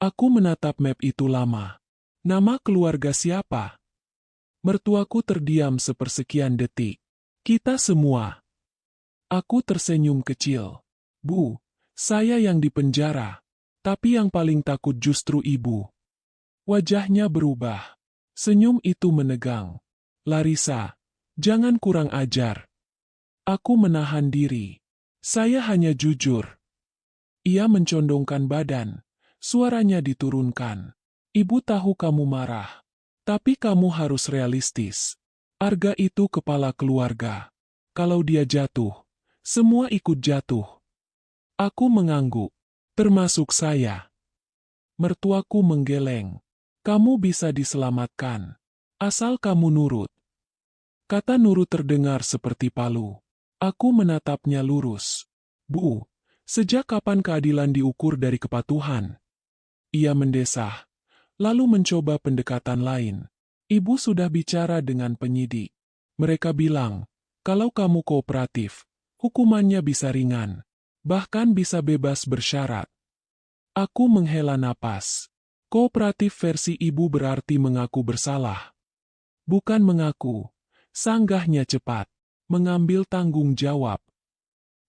Aku menatap map itu lama. Nama keluarga siapa? Mertuaku terdiam sepersekian detik. Kita semua. Aku tersenyum kecil. Bu, saya yang dipenjara. Tapi yang paling takut justru ibu. Wajahnya berubah. Senyum itu menegang. Larissa, jangan kurang ajar. Aku menahan diri. Saya hanya jujur. Ia mencondongkan badan. Suaranya diturunkan. Ibu tahu kamu marah. Tapi kamu harus realistis. Arga itu kepala keluarga. Kalau dia jatuh, semua ikut jatuh. Aku mengangguk. Termasuk saya. Mertuaku menggeleng. Kamu bisa diselamatkan. Asal kamu nurut. Kata nurut terdengar seperti palu. Aku menatapnya lurus. Bu, sejak kapan keadilan diukur dari kepatuhan? Ia mendesah, lalu mencoba pendekatan lain. Ibu sudah bicara dengan penyidik. Mereka bilang, kalau kamu kooperatif, hukumannya bisa ringan. Bahkan bisa bebas bersyarat. Aku menghela napas. Kooperatif versi ibu berarti mengaku bersalah. Bukan mengaku. Sanggahnya cepat. Mengambil tanggung jawab.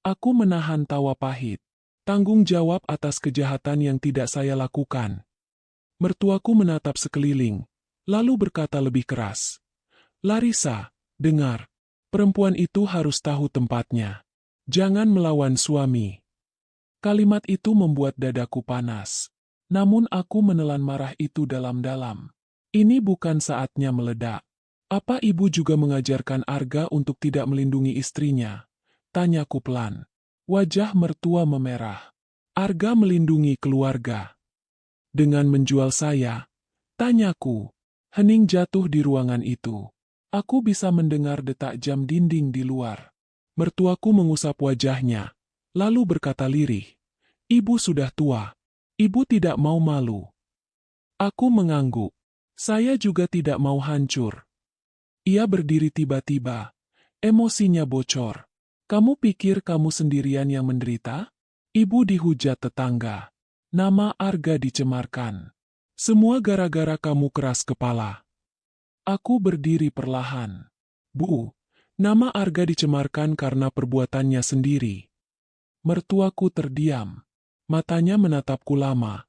Aku menahan tawa pahit. Tanggung jawab atas kejahatan yang tidak saya lakukan. Mertuaku menatap sekeliling, lalu berkata lebih keras. Larissa, dengar. Perempuan itu harus tahu tempatnya. Jangan melawan suami. Kalimat itu membuat dadaku panas. Namun aku menelan marah itu dalam-dalam. Ini bukan saatnya meledak. Apa ibu juga mengajarkan Arga untuk tidak melindungi istrinya? Tanyaku pelan. Wajah mertua memerah. Arga melindungi keluarga. Dengan menjual saya, tanyaku. Hening jatuh di ruangan itu. Aku bisa mendengar detak jam dinding di luar. Mertuaku mengusap wajahnya, lalu berkata lirih. Ibu sudah tua. Ibu tidak mau malu. Aku mengangguk. Saya juga tidak mau hancur. Ia berdiri tiba-tiba. Emosinya bocor. Kamu pikir kamu sendirian yang menderita? Ibu dihujat tetangga. Nama Arga dicemarkan. Semua gara-gara kamu keras kepala. Aku berdiri perlahan. Bu, nama Arga dicemarkan karena perbuatannya sendiri. Mertuaku terdiam. Matanya menatapku lama.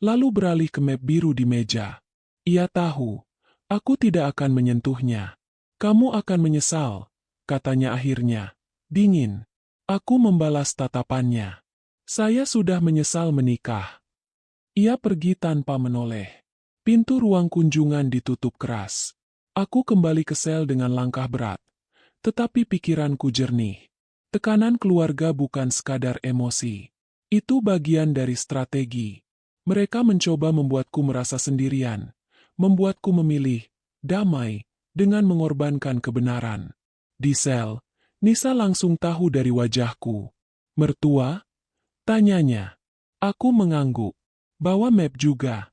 Lalu beralih ke map biru di meja. Ia tahu, aku tidak akan menyentuhnya. Kamu akan menyesal, katanya akhirnya. Dingin. Aku membalas tatapannya. Saya sudah menyesal menikah. Ia pergi tanpa menoleh. Pintu ruang kunjungan ditutup keras. Aku kembali ke sel dengan langkah berat. Tetapi pikiranku jernih. Tekanan keluarga bukan sekadar emosi. Itu bagian dari strategi. Mereka mencoba membuatku merasa sendirian. Membuatku memilih damai dengan mengorbankan kebenaran. Di sel, Nisa langsung tahu dari wajahku. Mertua? Tanyanya. Aku mengangguk. Bawa map juga.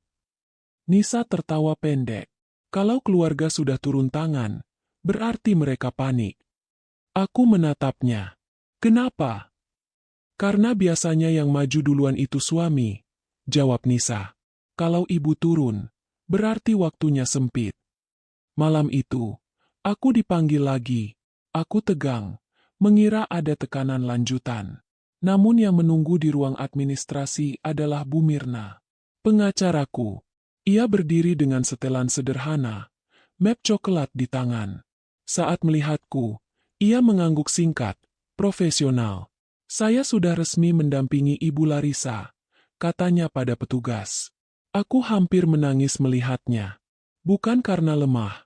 Nisa tertawa pendek. Kalau keluarga sudah turun tangan, berarti mereka panik. Aku menatapnya. Kenapa? Karena biasanya yang maju duluan itu suami, jawab Nisa. Kalau ibu turun, berarti waktunya sempit. Malam itu, aku dipanggil lagi. Aku tegang, mengira ada tekanan lanjutan. Namun yang menunggu di ruang administrasi adalah Bu Mirna, pengacaraku. Ia berdiri dengan setelan sederhana, map coklat di tangan. Saat melihatku, ia mengangguk singkat, profesional. Saya sudah resmi mendampingi Ibu Larissa, katanya pada petugas. Aku hampir menangis melihatnya. Bukan karena lemah,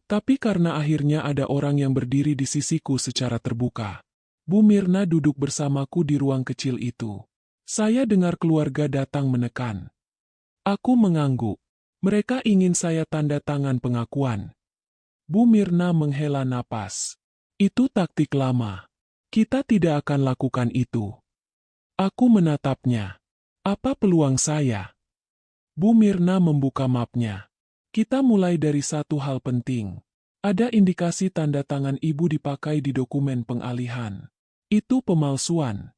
tapi karena akhirnya ada orang yang berdiri di sisiku secara terbuka. Bu Mirna duduk bersamaku di ruang kecil itu. Saya dengar keluarga datang menekan. Aku mengangguk. Mereka ingin saya tanda tangan pengakuan. Bu Mirna menghela napas. Itu taktik lama. Kita tidak akan lakukan itu. Aku menatapnya. Apa peluang saya? Bu Mirna membuka mapnya. Kita mulai dari satu hal penting. Ada indikasi tanda tangan ibu dipakai di dokumen pengalihan. Itu pemalsuan.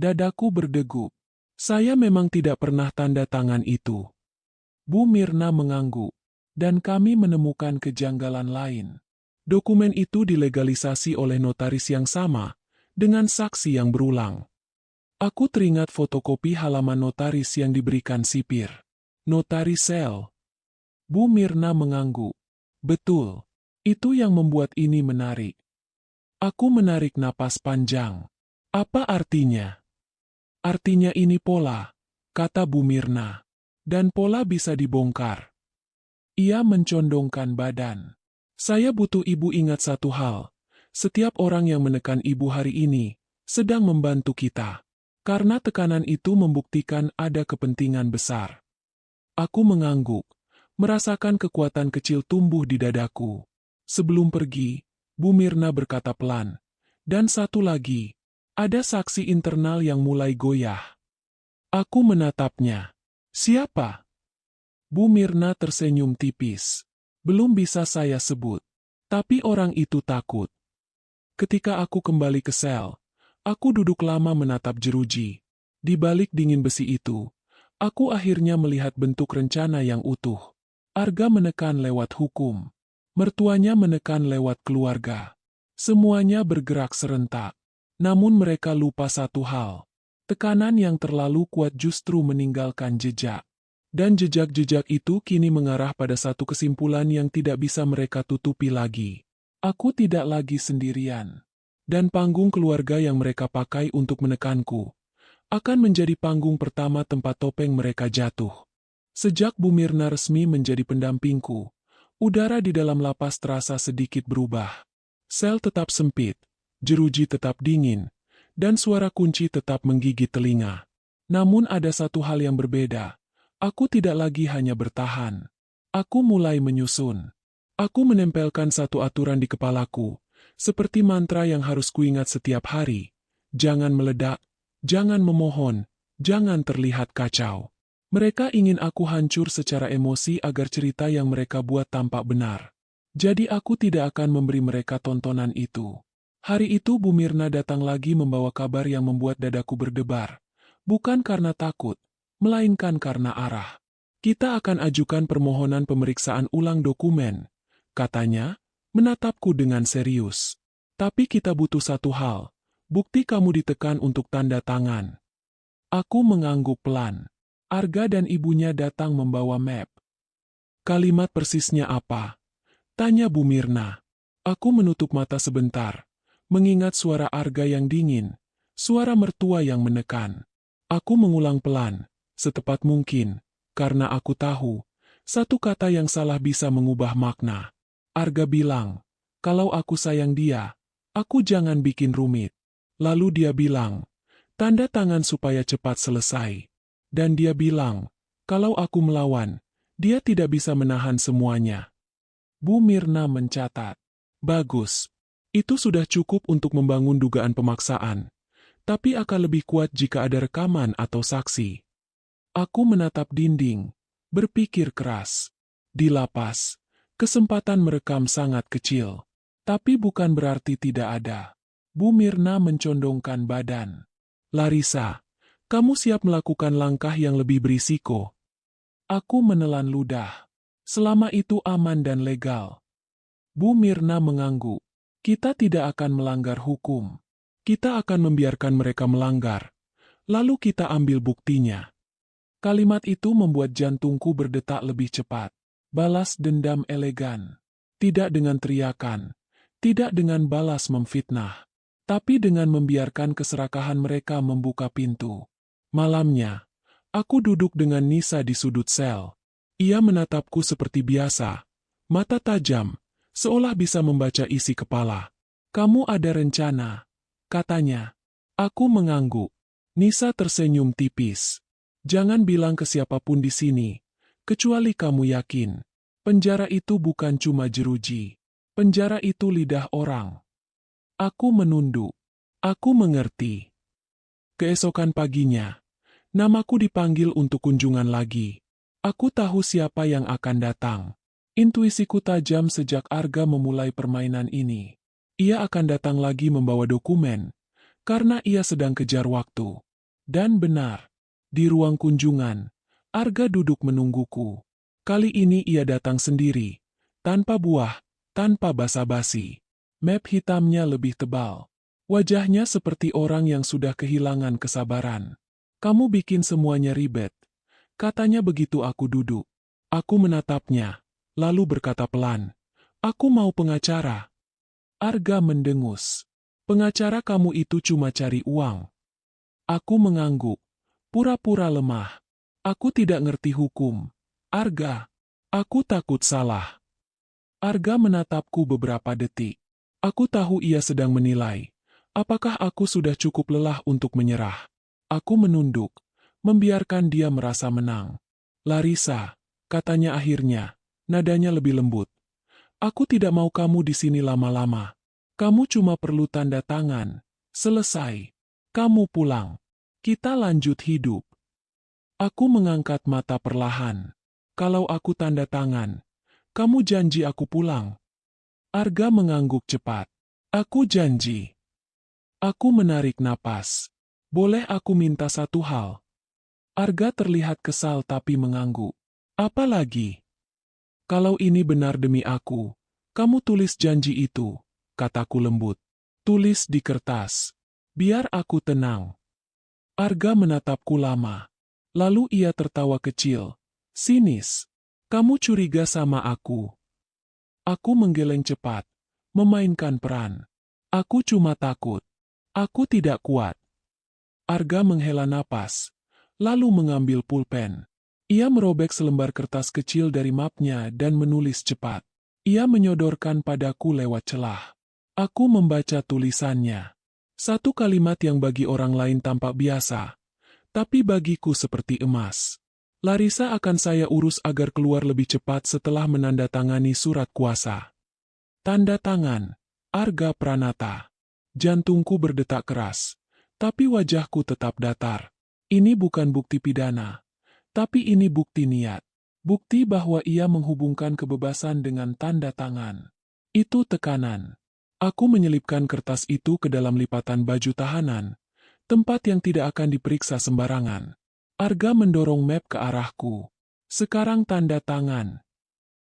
Dadaku berdegup. Saya memang tidak pernah tanda tangan itu. Bu Mirna mengangguk, dan kami menemukan kejanggalan lain. Dokumen itu dilegalisasi oleh notaris yang sama, dengan saksi yang berulang. Aku teringat fotokopi halaman notaris yang diberikan sipir. Notaris sel. Bu Mirna mengangguk. Betul. Itu yang membuat ini menarik. Aku menarik napas panjang. Apa artinya? Artinya ini pola, kata Bu Mirna. Dan pola bisa dibongkar. Ia mencondongkan badan. Saya butuh ibu ingat satu hal. Setiap orang yang menekan ibu hari ini, sedang membantu kita. Karena tekanan itu membuktikan ada kepentingan besar. Aku mengangguk, merasakan kekuatan kecil tumbuh di dadaku. Sebelum pergi, Bu Mirna berkata pelan. Dan satu lagi, ada saksi internal yang mulai goyah. Aku menatapnya. Siapa? Bu Mirna tersenyum tipis. Belum bisa saya sebut. Tapi orang itu takut. Ketika aku kembali ke sel, aku duduk lama menatap jeruji. Di balik dingin besi itu, aku akhirnya melihat bentuk rencana yang utuh. Arga menekan lewat hukum. Mertuanya menekan lewat keluarga. Semuanya bergerak serentak. Namun mereka lupa satu hal. Tekanan yang terlalu kuat justru meninggalkan jejak. Dan jejak-jejak itu kini mengarah pada satu kesimpulan yang tidak bisa mereka tutupi lagi. Aku tidak lagi sendirian. Dan panggung keluarga yang mereka pakai untuk menekanku akan menjadi panggung pertama tempat topeng mereka jatuh. Sejak Bu Mirna resmi menjadi pendampingku, udara di dalam lapas terasa sedikit berubah. Sel tetap sempit, jeruji tetap dingin, dan suara kunci tetap menggigit telinga. Namun ada satu hal yang berbeda. Aku tidak lagi hanya bertahan. Aku mulai menyusun. Aku menempelkan satu aturan di kepalaku, seperti mantra yang harus kuingat setiap hari. Jangan meledak, jangan memohon, jangan terlihat kacau. Mereka ingin aku hancur secara emosi agar cerita yang mereka buat tampak benar. Jadi aku tidak akan memberi mereka tontonan itu. Hari itu Bu Mirna datang lagi membawa kabar yang membuat dadaku berdebar. Bukan karena takut, melainkan karena arah. Kita akan ajukan permohonan pemeriksaan ulang dokumen, katanya, menatapku dengan serius. Tapi kita butuh satu hal, bukti kamu ditekan untuk tanda tangan. Aku mengangguk pelan. Arga dan ibunya datang membawa map. Kalimat persisnya apa? Tanya Bu Mirna. Aku menutup mata sebentar, mengingat suara Arga yang dingin, suara mertua yang menekan. Aku mengulang pelan, setepat mungkin, karena aku tahu, satu kata yang salah bisa mengubah makna. Arga bilang, kalau aku sayang dia, aku jangan bikin rumit. Lalu dia bilang, tanda tangan supaya cepat selesai. Dan dia bilang, kalau aku melawan, dia tidak bisa menahan semuanya. Bu Mirna mencatat. Bagus. Itu sudah cukup untuk membangun dugaan pemaksaan. Tapi akan lebih kuat jika ada rekaman atau saksi. Aku menatap dinding, berpikir keras. Di lapas, kesempatan merekam sangat kecil. Tapi bukan berarti tidak ada. Bu Mirna mencondongkan badan. Larissa, kamu siap melakukan langkah yang lebih berisiko? Aku menelan ludah. Selama itu aman dan legal. Bu Mirna mengangguk. Kita tidak akan melanggar hukum. Kita akan membiarkan mereka melanggar. Lalu kita ambil buktinya. Kalimat itu membuat jantungku berdetak lebih cepat. Balas dendam elegan. Tidak dengan teriakan. Tidak dengan balas memfitnah. Tapi dengan membiarkan keserakahan mereka membuka pintu. Malamnya, aku duduk dengan Nisa di sudut sel. Ia menatapku seperti biasa. Mata tajam, seolah bisa membaca isi kepala. Kamu ada rencana, katanya. Aku mengangguk. Nisa tersenyum tipis. Jangan bilang ke siapapun di sini, kecuali kamu yakin. Penjara itu bukan cuma jeruji. Penjara itu lidah orang. Aku menunduk. Aku mengerti. Keesokan paginya, namaku dipanggil untuk kunjungan lagi. Aku tahu siapa yang akan datang. Intuisiku tajam sejak Arga memulai permainan ini. Ia akan datang lagi membawa dokumen, karena ia sedang kejar waktu. Dan benar. Di ruang kunjungan, Arga duduk menungguku. Kali ini ia datang sendiri, tanpa buah, tanpa basa-basi. Map hitamnya lebih tebal. Wajahnya seperti orang yang sudah kehilangan kesabaran. Kamu bikin semuanya ribet, katanya begitu aku duduk. Aku menatapnya, lalu berkata pelan, aku mau pengacara. Arga mendengus. Pengacara kamu itu cuma cari uang. Aku mengangguk, pura-pura lemah. Aku tidak ngerti hukum. Arga, aku takut salah. Arga menatapku beberapa detik. Aku tahu ia sedang menilai, apakah aku sudah cukup lelah untuk menyerah. Aku menunduk, membiarkan dia merasa menang. Larissa, katanya akhirnya, nadanya lebih lembut. Aku tidak mau kamu di sini lama-lama. Kamu cuma perlu tanda tangan. Selesai. Kamu pulang. Kita lanjut hidup. Aku mengangkat mata perlahan. Kalau aku tanda tangan, kamu janji aku pulang. Arga mengangguk cepat. Aku janji. Aku menarik napas. Boleh aku minta satu hal? Arga terlihat kesal tapi mengangguk. Apa lagi? Kalau ini benar demi aku, kamu tulis janji itu, kataku lembut. Tulis di kertas. Biar aku tenang. Arga menatapku lama. Lalu ia tertawa kecil. Sinis. Kamu curiga sama aku. Aku menggeleng cepat. Memainkan peran. Aku cuma takut. Aku tidak kuat. Arga menghela napas. Lalu mengambil pulpen. Ia merobek selembar kertas kecil dari mapnya dan menulis cepat. Ia menyodorkan padaku lewat celah. Aku membaca tulisannya. Satu kalimat yang bagi orang lain tampak biasa, tapi bagiku seperti emas. Larissa akan saya urus agar keluar lebih cepat setelah menandatangani surat kuasa. Tanda tangan, Arga Pranata. Jantungku berdetak keras, tapi wajahku tetap datar. Ini bukan bukti pidana, tapi ini bukti niat. Bukti bahwa ia menghubungkan kebebasan dengan tanda tangan. Itu tekanan. Aku menyelipkan kertas itu ke dalam lipatan baju tahanan, tempat yang tidak akan diperiksa sembarangan. Arga mendorong map ke arahku. Sekarang tanda tangan.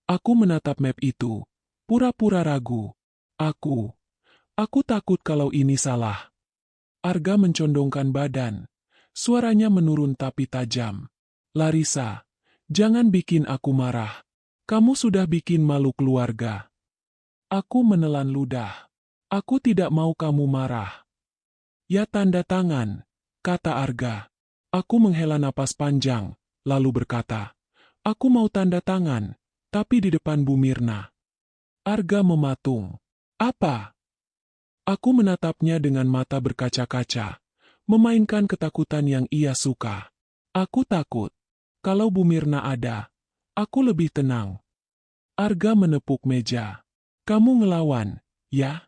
Aku menatap map itu, pura-pura ragu. Aku takut kalau ini salah. Arga mencondongkan badan. Suaranya menurun tapi tajam. Larissa, jangan bikin aku marah. Kamu sudah bikin malu keluarga. Aku menelan ludah. Aku tidak mau kamu marah. Ya tanda tangan, kata Arga. Aku menghela napas panjang, lalu berkata, aku mau tanda tangan, tapi di depan Bu Mirna. Arga mematung. Apa? Aku menatapnya dengan mata berkaca-kaca, memainkan ketakutan yang ia suka. Aku takut. Kalau Bu Mirna ada, aku lebih tenang. Arga menepuk meja. Kamu ngelawan, ya?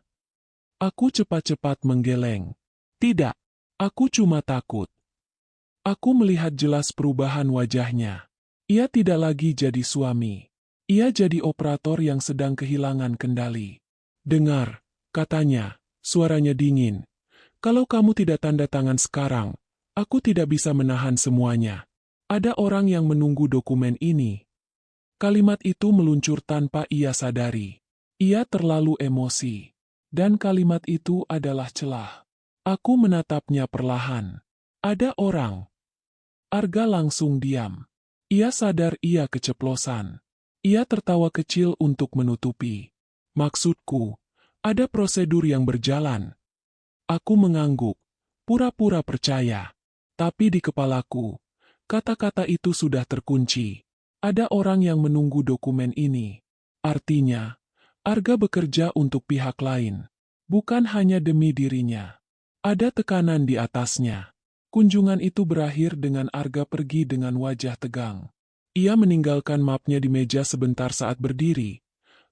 Aku cepat-cepat menggeleng. Tidak, aku cuma takut. Aku melihat jelas perubahan wajahnya. Ia tidak lagi jadi suami. Ia jadi operator yang sedang kehilangan kendali. Dengar, katanya, suaranya dingin. Kalau kamu tidak tanda tangan sekarang, aku tidak bisa menahan semuanya. Ada orang yang menunggu dokumen ini. Kalimat itu meluncur tanpa ia sadari. Ia terlalu emosi. Dan kalimat itu adalah celah. Aku menatapnya perlahan. Ada orang. Arga langsung diam. Ia sadar ia keceplosan. Ia tertawa kecil untuk menutupi. Maksudku, ada prosedur yang berjalan. Aku mengangguk, pura-pura percaya. Tapi di kepalaku, kata-kata itu sudah terkunci. Ada orang yang menunggu dokumen ini. Artinya, Arga bekerja untuk pihak lain. Bukan hanya demi dirinya. Ada tekanan di atasnya. Kunjungan itu berakhir dengan Arga pergi dengan wajah tegang. Ia meninggalkan mapnya di meja sebentar saat berdiri,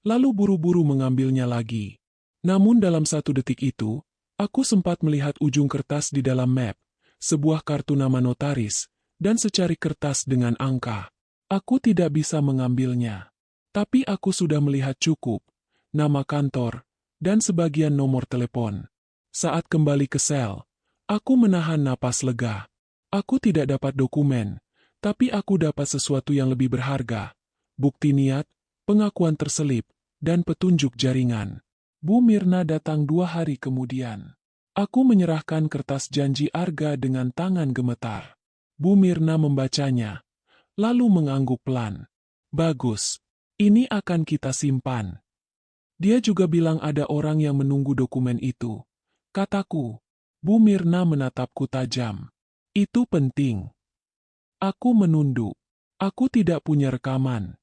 lalu buru-buru mengambilnya lagi. Namun dalam 1 detik itu, aku sempat melihat ujung kertas di dalam map, sebuah kartu nama notaris, dan secari kertas dengan angka. Aku tidak bisa mengambilnya. Tapi aku sudah melihat cukup, nama kantor, dan sebagian nomor telepon. Saat kembali ke sel, aku menahan napas lega. Aku tidak dapat dokumen, tapi aku dapat sesuatu yang lebih berharga. Bukti niat, pengakuan terselip, dan petunjuk jaringan. Bu Mirna datang 2 hari kemudian. Aku menyerahkan kertas janji Arga dengan tangan gemetar. Bu Mirna membacanya, lalu mengangguk pelan. Bagus, ini akan kita simpan. Dia juga bilang ada orang yang menunggu dokumen itu. Kataku. Bu Mirna menatapku tajam. Itu penting. Aku menunduk. Aku tidak punya rekaman.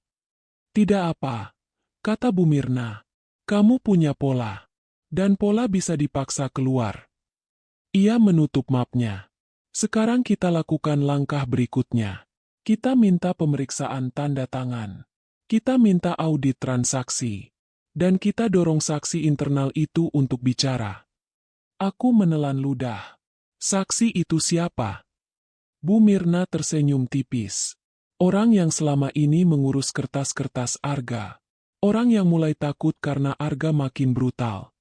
Tidak apa, kata Bu Mirna. Kamu punya pola. Dan pola bisa dipaksa keluar. Ia menutup mapnya. Sekarang kita lakukan langkah berikutnya. Kita minta pemeriksaan tanda tangan. Kita minta audit transaksi. Dan kita dorong saksi internal itu untuk bicara. Aku menelan ludah. Saksi itu siapa? Bu Mirna tersenyum tipis. Orang yang selama ini mengurus kertas-kertas Arga. Orang yang mulai takut karena Arga makin brutal.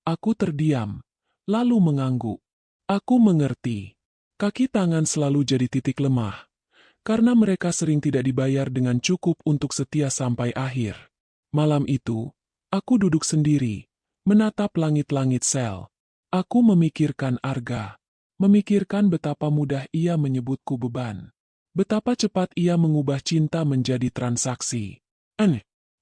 Aku terdiam, lalu mengangguk. Aku mengerti. Kaki tangan selalu jadi titik lemah. Karena mereka sering tidak dibayar dengan cukup untuk setia sampai akhir. Malam itu, aku duduk sendiri, menatap langit-langit sel. Aku memikirkan Arga. Memikirkan betapa mudah ia menyebutku beban. Betapa cepat ia mengubah cinta menjadi transaksi.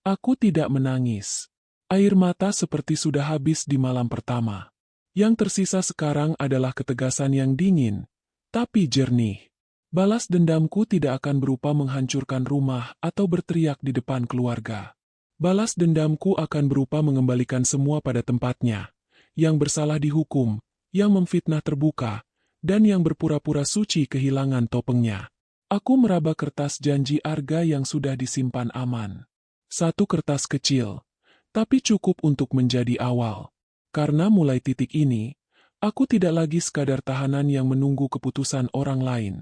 Aku tidak menangis. Air mata seperti sudah habis di malam pertama. Yang tersisa sekarang adalah ketegasan yang dingin, tapi jernih. Balas dendamku tidak akan berupa menghancurkan rumah atau berteriak di depan keluarga. Balas dendamku akan berupa mengembalikan semua pada tempatnya. Yang bersalah dihukum, yang memfitnah terbuka, dan yang berpura-pura suci kehilangan topengnya. Aku meraba kertas janji Arga yang sudah disimpan aman. Satu kertas kecil, tapi cukup untuk menjadi awal. Karena mulai titik ini, aku tidak lagi sekadar tahanan yang menunggu keputusan orang lain.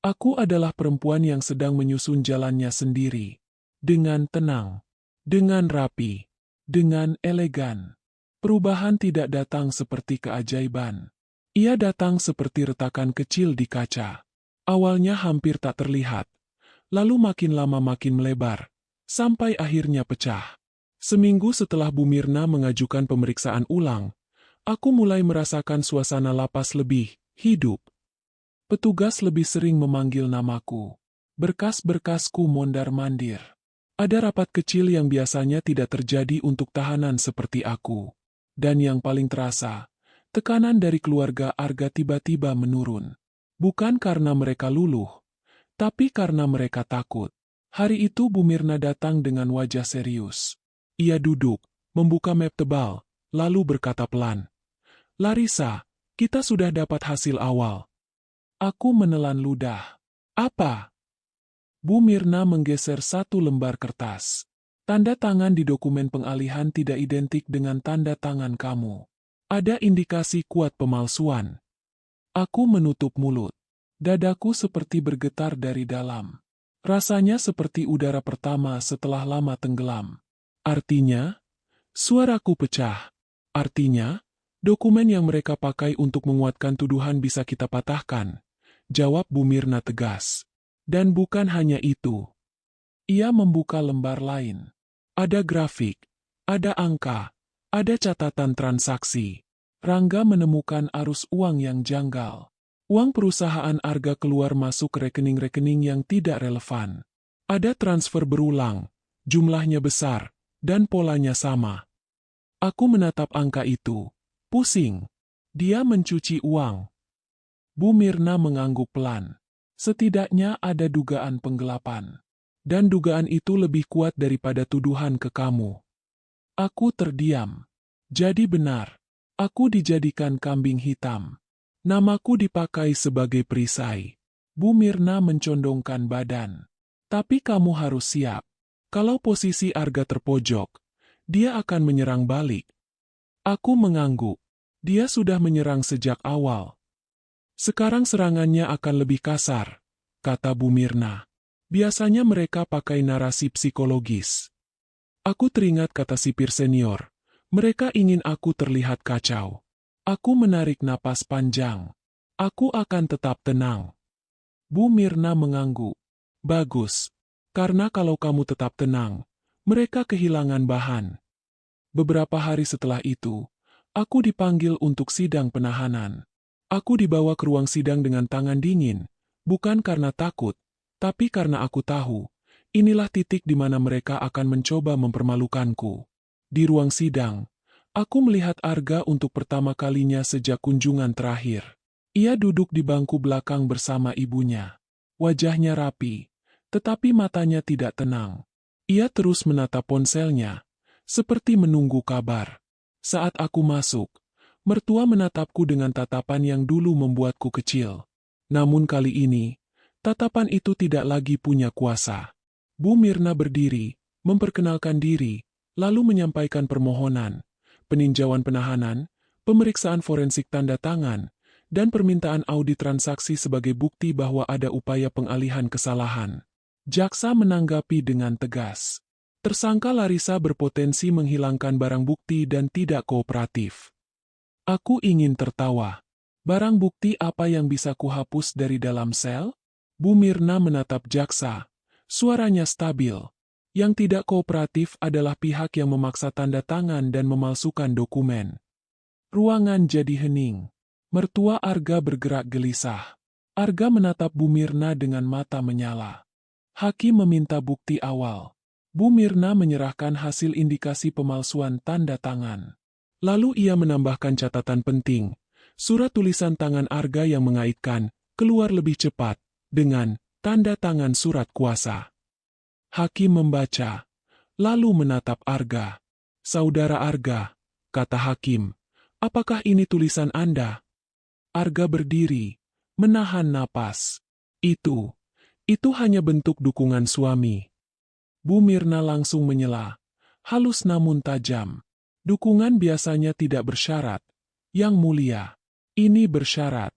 Aku adalah perempuan yang sedang menyusun jalannya sendiri. Dengan tenang, dengan rapi, dengan elegan. Perubahan tidak datang seperti keajaiban. Ia datang seperti retakan kecil di kaca. Awalnya hampir tak terlihat, lalu makin lama makin melebar, sampai akhirnya pecah. Seminggu setelah Bu Mirna mengajukan pemeriksaan ulang, aku mulai merasakan suasana lapas lebih hidup. Petugas lebih sering memanggil namaku. Berkas-berkasku mondar-mandir. Ada rapat kecil yang biasanya tidak terjadi untuk tahanan seperti aku. Dan yang paling terasa, tekanan dari keluarga Arga tiba-tiba menurun. Bukan karena mereka luluh, tapi karena mereka takut. Hari itu Bu Mirna datang dengan wajah serius. Ia duduk, membuka map tebal, lalu berkata pelan. Larissa, kita sudah dapat hasil awal. Aku menelan ludah. Apa? Bu Mirna menggeser satu lembar kertas. Tanda tangan di dokumen pengalihan tidak identik dengan tanda tangan kamu. Ada indikasi kuat pemalsuan. Aku menutup mulut. Dadaku seperti bergetar dari dalam. Rasanya seperti udara pertama setelah lama tenggelam. Artinya, suaraku pecah. Artinya, dokumen yang mereka pakai untuk menguatkan tuduhan bisa kita patahkan. Jawab Bu Mirna tegas. Dan bukan hanya itu. Ia membuka lembar lain. Ada grafik, ada angka, ada catatan transaksi. Rangga menemukan arus uang yang janggal. Uang perusahaan Arga keluar masuk ke rekening-rekening yang tidak relevan. Ada transfer berulang, jumlahnya besar, dan polanya sama. Aku menatap angka itu. Pusing. Dia mencuci uang. Bu Mirna mengangguk pelan. Setidaknya ada dugaan penggelapan. Dan dugaan itu lebih kuat daripada tuduhan ke kamu. Aku terdiam. Jadi benar. Aku dijadikan kambing hitam. Namaku dipakai sebagai perisai. Bu Mirna mencondongkan badan. Tapi kamu harus siap. Kalau posisi Arga terpojok, dia akan menyerang balik. Aku mengangguk. Dia sudah menyerang sejak awal. Sekarang serangannya akan lebih kasar, kata Bu Mirna. Biasanya mereka pakai narasi psikologis. Aku teringat kata sipir senior. Mereka ingin aku terlihat kacau. Aku menarik napas panjang. Aku akan tetap tenang. Bu Mirna mengangguk. Bagus. Karena kalau kamu tetap tenang, mereka kehilangan bahan. Beberapa hari setelah itu, aku dipanggil untuk sidang penahanan. Aku dibawa ke ruang sidang dengan tangan dingin, bukan karena takut, tapi karena aku tahu, inilah titik di mana mereka akan mencoba mempermalukanku. Di ruang sidang, aku melihat Arga untuk pertama kalinya sejak kunjungan terakhir. Ia duduk di bangku belakang bersama ibunya. Wajahnya rapi, tetapi matanya tidak tenang. Ia terus menatap ponselnya, seperti menunggu kabar. Saat aku masuk, mertua menatapku dengan tatapan yang dulu membuatku kecil. Namun kali ini, tatapan itu tidak lagi punya kuasa. Bu Mirna berdiri, memperkenalkan diri, lalu menyampaikan permohonan, peninjauan penahanan, pemeriksaan forensik tanda tangan, dan permintaan audit transaksi sebagai bukti bahwa ada upaya pengalihan kesalahan. Jaksa menanggapi dengan tegas. Tersangka Larissa berpotensi menghilangkan barang bukti dan tidak kooperatif. Aku ingin tertawa. Barang bukti apa yang bisa kuhapus dari dalam sel? Bu Mirna menatap jaksa. Suaranya stabil. Yang tidak kooperatif adalah pihak yang memaksa tanda tangan dan memalsukan dokumen. Ruangan jadi hening. Mertua Arga bergerak gelisah. Arga menatap Bu Mirna dengan mata menyala. Hakim meminta bukti awal. Bu Mirna menyerahkan hasil indikasi pemalsuan tanda tangan. Lalu ia menambahkan catatan penting. Surat tulisan tangan Arga yang mengaitkan, keluar lebih cepat, dengan tanda tangan surat kuasa. Hakim membaca, lalu menatap Arga. Saudara Arga, kata Hakim, apakah ini tulisan Anda? Arga berdiri, menahan napas. Itu hanya bentuk dukungan suami. Bu Mirna langsung menyela, halus namun tajam. Dukungan biasanya tidak bersyarat. Yang mulia, ini bersyarat.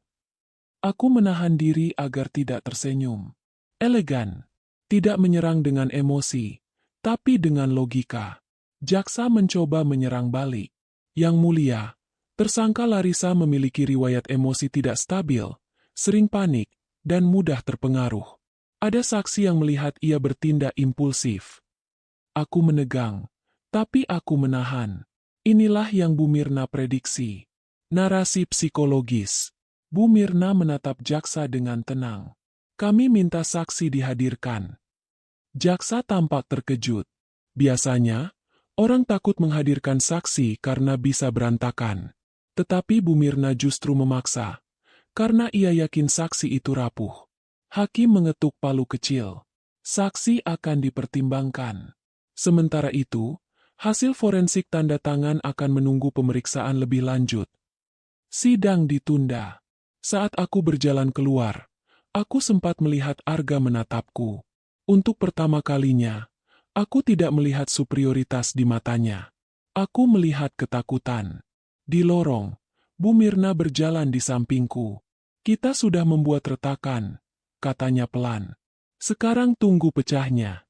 Aku menahan diri agar tidak tersenyum. Elegan, tidak menyerang dengan emosi, tapi dengan logika. Jaksa mencoba menyerang balik. Yang mulia, tersangka Larissa memiliki riwayat emosi tidak stabil, sering panik, dan mudah terpengaruh. Ada saksi yang melihat ia bertindak impulsif. Aku menegang, tapi aku menahan. Inilah yang Bu Mirna prediksi. Narasi psikologis. Bu Mirna menatap jaksa dengan tenang. Kami minta saksi dihadirkan. Jaksa tampak terkejut. Biasanya, orang takut menghadirkan saksi karena bisa berantakan. Tetapi Bu Mirna justru memaksa, karena ia yakin saksi itu rapuh. Hakim mengetuk palu kecil. Saksi akan dipertimbangkan. Sementara itu, hasil forensik tanda tangan akan menunggu pemeriksaan lebih lanjut. Sidang ditunda. Saat aku berjalan keluar, aku sempat melihat Arga menatapku. Untuk pertama kalinya, aku tidak melihat superioritas di matanya. Aku melihat ketakutan. Di lorong, Bu Mirna berjalan di sampingku. Kita sudah membuat retakan, katanya pelan. Sekarang tunggu pecahnya.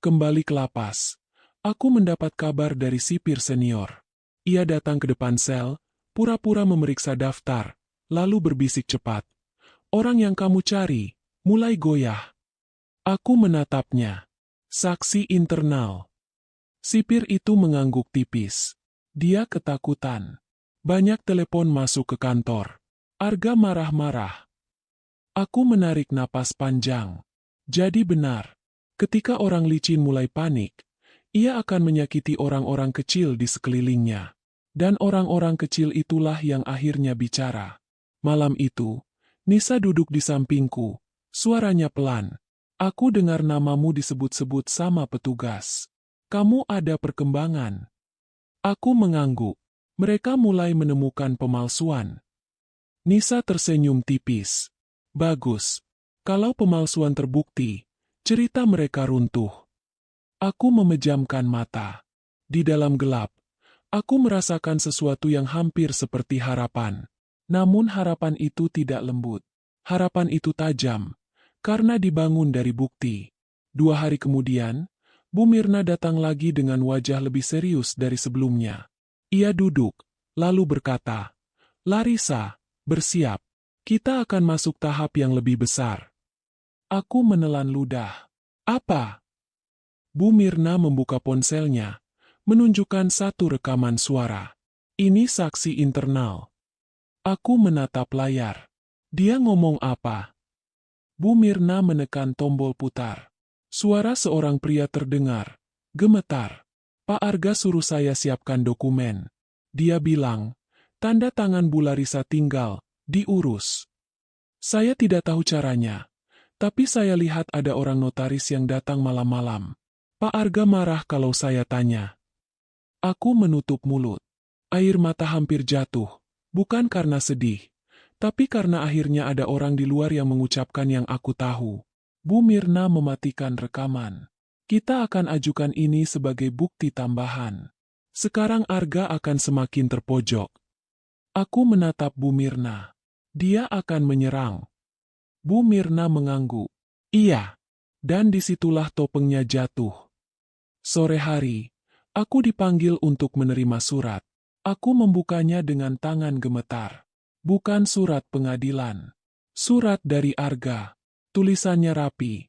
Kembali ke lapas. Aku mendapat kabar dari sipir senior. Ia datang ke depan sel, pura-pura memeriksa daftar, lalu berbisik cepat. Orang yang kamu cari, mulai goyah. Aku menatapnya. Saksi internal. Sipir itu mengangguk tipis. Dia ketakutan. Banyak telepon masuk ke kantor. Arga marah-marah. Aku menarik napas panjang. Jadi benar. Ketika orang licin mulai panik, ia akan menyakiti orang-orang kecil di sekelilingnya. Dan orang-orang kecil itulah yang akhirnya bicara. Malam itu, Nisa duduk di sampingku. Suaranya pelan. Aku dengar namamu disebut-sebut sama petugas. Kamu ada perkembangan. Aku mengangguk. Mereka mulai menemukan pemalsuan. Nisa tersenyum tipis. Bagus. Kalau pemalsuan terbukti, cerita mereka runtuh. Aku memejamkan mata. Di dalam gelap, aku merasakan sesuatu yang hampir seperti harapan. Namun harapan itu tidak lembut. Harapan itu tajam, karena dibangun dari bukti. 2 hari kemudian, Bu Mirna datang lagi dengan wajah lebih serius dari sebelumnya. Ia duduk, lalu berkata, Larissa, bersiap. Kita akan masuk tahap yang lebih besar. Aku menelan ludah. Apa? Bu Mirna membuka ponselnya, menunjukkan satu rekaman suara. Ini saksi internal. Aku menatap layar. Dia ngomong apa? Bu Mirna menekan tombol putar. Suara seorang pria terdengar. Gemetar. Pak Arga suruh saya siapkan dokumen. Dia bilang, tanda tangan Bu Larissa tinggal, diurus. Saya tidak tahu caranya. Tapi saya lihat ada orang notaris yang datang malam-malam. Pak Arga marah kalau saya tanya. Aku menutup mulut. Air mata hampir jatuh. Bukan karena sedih. Tapi karena akhirnya ada orang di luar yang mengucapkan yang aku tahu. Bu Mirna mematikan rekaman. Kita akan ajukan ini sebagai bukti tambahan. Sekarang Arga akan semakin terpojok. Aku menatap Bu Mirna. Dia akan menyerang. Bu Mirna mengangguk. Iya. Dan disitulah topengnya jatuh. Sore hari, aku dipanggil untuk menerima surat. Aku membukanya dengan tangan gemetar. Bukan surat pengadilan. Surat dari Arga. Tulisannya rapi.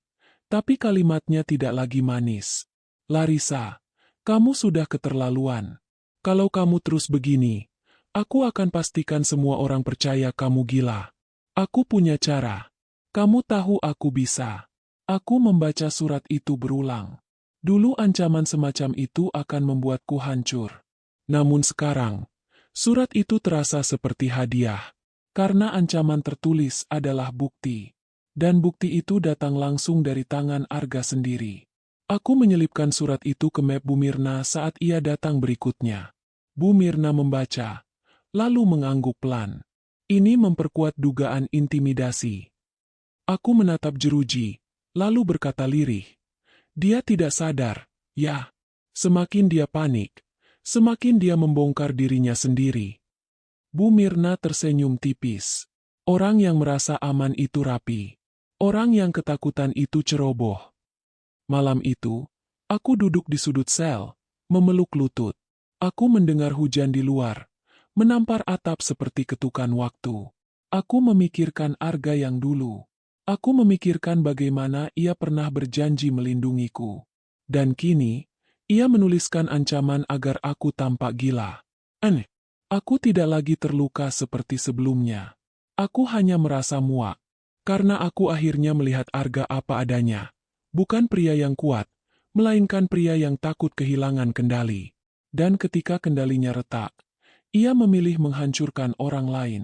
Tapi kalimatnya tidak lagi manis. Larissa, kamu sudah keterlaluan. Kalau kamu terus begini, aku akan pastikan semua orang percaya kamu gila. Aku punya cara. Kamu tahu aku bisa. Aku membaca surat itu berulang. Dulu ancaman semacam itu akan membuatku hancur. Namun sekarang, surat itu terasa seperti hadiah. Karena ancaman tertulis adalah bukti. Dan bukti itu datang langsung dari tangan Arga sendiri. Aku menyelipkan surat itu ke map Bu Mirna saat ia datang berikutnya. Bu Mirna membaca, lalu mengangguk pelan. Ini memperkuat dugaan intimidasi. Aku menatap jeruji, lalu berkata lirih. Dia tidak sadar, ya. Semakin dia panik, semakin dia membongkar dirinya sendiri. Bu Mirna tersenyum tipis. Orang yang merasa aman itu rapi. Orang yang ketakutan itu ceroboh. Malam itu, aku duduk di sudut sel, memeluk lutut. Aku mendengar hujan di luar, menampar atap seperti ketukan waktu. Aku memikirkan Arga yang dulu. Aku memikirkan bagaimana ia pernah berjanji melindungiku. Dan kini, ia menuliskan ancaman agar aku tampak gila. Aneh. Aku tidak lagi terluka seperti sebelumnya. Aku hanya merasa muak. Karena aku akhirnya melihat Arga apa adanya. Bukan pria yang kuat, melainkan pria yang takut kehilangan kendali. Dan ketika kendalinya retak, ia memilih menghancurkan orang lain.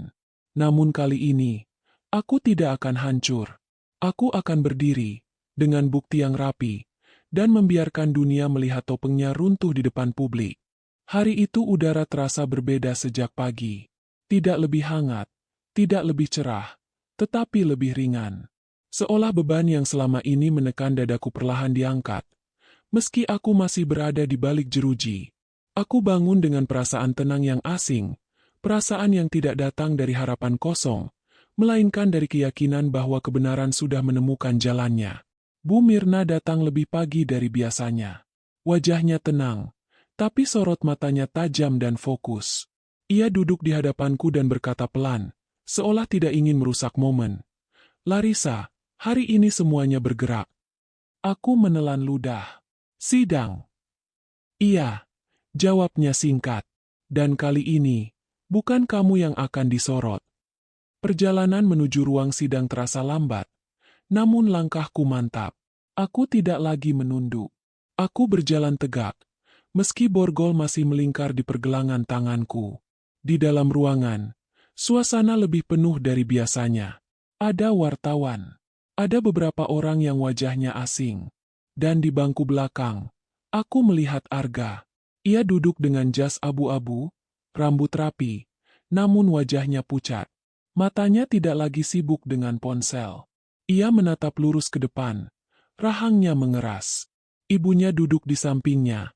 Namun kali ini, aku tidak akan hancur. Aku akan berdiri, dengan bukti yang rapi, dan membiarkan dunia melihat topengnya runtuh di depan publik. Hari itu udara terasa berbeda sejak pagi. Tidak lebih hangat, tidak lebih cerah, tetapi lebih ringan. Seolah beban yang selama ini menekan dadaku perlahan diangkat. Meski aku masih berada di balik jeruji, aku bangun dengan perasaan tenang yang asing, perasaan yang tidak datang dari harapan kosong, melainkan dari keyakinan bahwa kebenaran sudah menemukan jalannya. Bu Mirna datang lebih pagi dari biasanya. Wajahnya tenang, tapi sorot matanya tajam dan fokus. Ia duduk di hadapanku dan berkata pelan, seolah tidak ingin merusak momen. Larissa, hari ini semuanya bergerak. Aku menelan ludah. Sidang. Iya, jawabnya singkat. Dan kali ini, bukan kamu yang akan disorot. Perjalanan menuju ruang sidang terasa lambat, namun langkahku mantap. Aku tidak lagi menunduk. Aku berjalan tegak, meski borgol masih melingkar di pergelangan tanganku. Di dalam ruangan, suasana lebih penuh dari biasanya. Ada wartawan. Ada beberapa orang yang wajahnya asing. Dan di bangku belakang, aku melihat Arga. Ia duduk dengan jas abu-abu, rambut rapi, namun wajahnya pucat. Matanya tidak lagi sibuk dengan ponsel. Ia menatap lurus ke depan. Rahangnya mengeras. Ibunya duduk di sampingnya.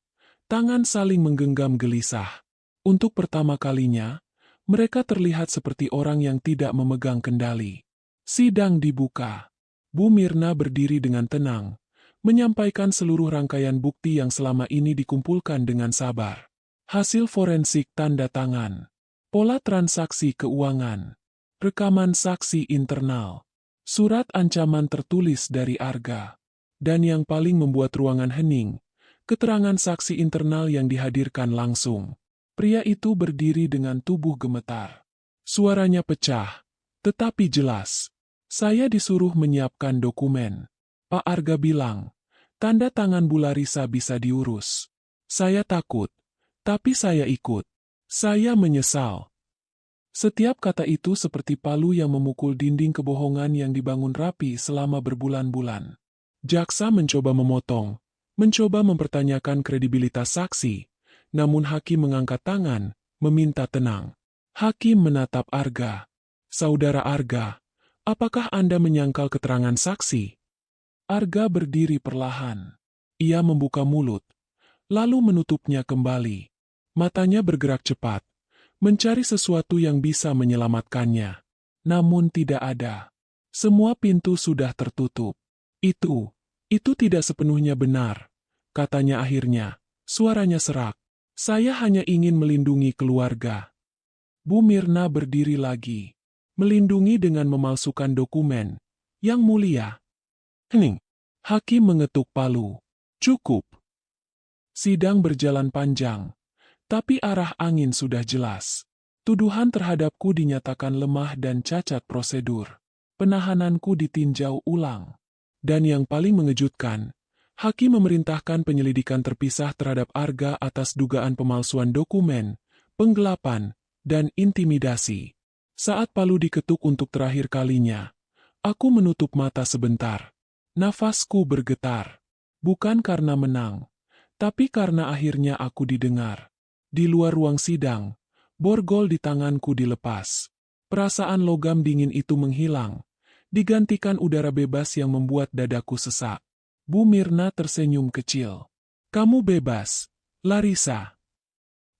Tangan saling menggenggam gelisah. Untuk pertama kalinya, mereka terlihat seperti orang yang tidak memegang kendali. Sidang dibuka. Bu Mirna berdiri dengan tenang, menyampaikan seluruh rangkaian bukti yang selama ini dikumpulkan dengan sabar. Hasil forensik tanda tangan. Pola transaksi keuangan. Rekaman saksi internal. Surat ancaman tertulis dari Arga. Dan yang paling membuat ruangan hening, keterangan saksi internal yang dihadirkan langsung. Pria itu berdiri dengan tubuh gemetar. Suaranya pecah, tetapi jelas. Saya disuruh menyiapkan dokumen. Pak Arga bilang, tanda tangan Bu Larissa bisa diurus. Saya takut, tapi saya ikut. Saya menyesal. Setiap kata itu seperti palu yang memukul dinding kebohongan yang dibangun rapi selama berbulan-bulan. Jaksa mencoba memotong, mencoba mempertanyakan kredibilitas saksi, namun hakim mengangkat tangan, meminta tenang. Hakim menatap Arga. Saudara Arga, apakah Anda menyangkal keterangan saksi? Arga berdiri perlahan. Ia membuka mulut, lalu menutupnya kembali. Matanya bergerak cepat, mencari sesuatu yang bisa menyelamatkannya. Namun tidak ada. Semua pintu sudah tertutup. Itu tidak sepenuhnya benar, katanya akhirnya. Suaranya serak. Saya hanya ingin melindungi keluarga. Bu Mirna berdiri lagi. Melindungi dengan memalsukan dokumen. Yang mulia. Hening. Hakim mengetuk palu. Cukup. Sidang berjalan panjang. Tapi arah angin sudah jelas. Tuduhan terhadapku dinyatakan lemah dan cacat prosedur. Penahananku ditinjau ulang. Dan yang paling mengejutkan, hakim memerintahkan penyelidikan terpisah terhadap Arga atas dugaan pemalsuan dokumen, penggelapan, dan intimidasi. Saat palu diketuk untuk terakhir kalinya, aku menutup mata sebentar. Nafasku bergetar. Bukan karena menang, tapi karena akhirnya aku didengar. Di luar ruang sidang, borgol di tanganku dilepas. Perasaan logam dingin itu menghilang, digantikan udara bebas yang membuat dadaku sesak. Bu Mirna tersenyum kecil. Kamu bebas, Larissa.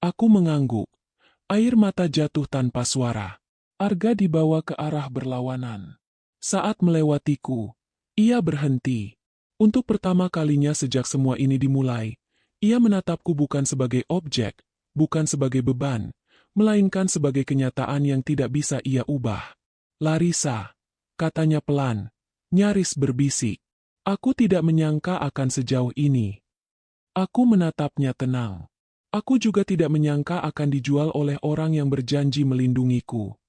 Aku mengangguk. Air mata jatuh tanpa suara. Arga dibawa ke arah berlawanan. Saat melewatiku, ia berhenti. Untuk pertama kalinya sejak semua ini dimulai, ia menatapku bukan sebagai objek, bukan sebagai beban, melainkan sebagai kenyataan yang tidak bisa ia ubah. Larissa, katanya pelan, nyaris berbisik. Aku tidak menyangka akan sejauh ini. Aku menatapnya tenang. Aku juga tidak menyangka akan dijual oleh orang yang berjanji melindungiku.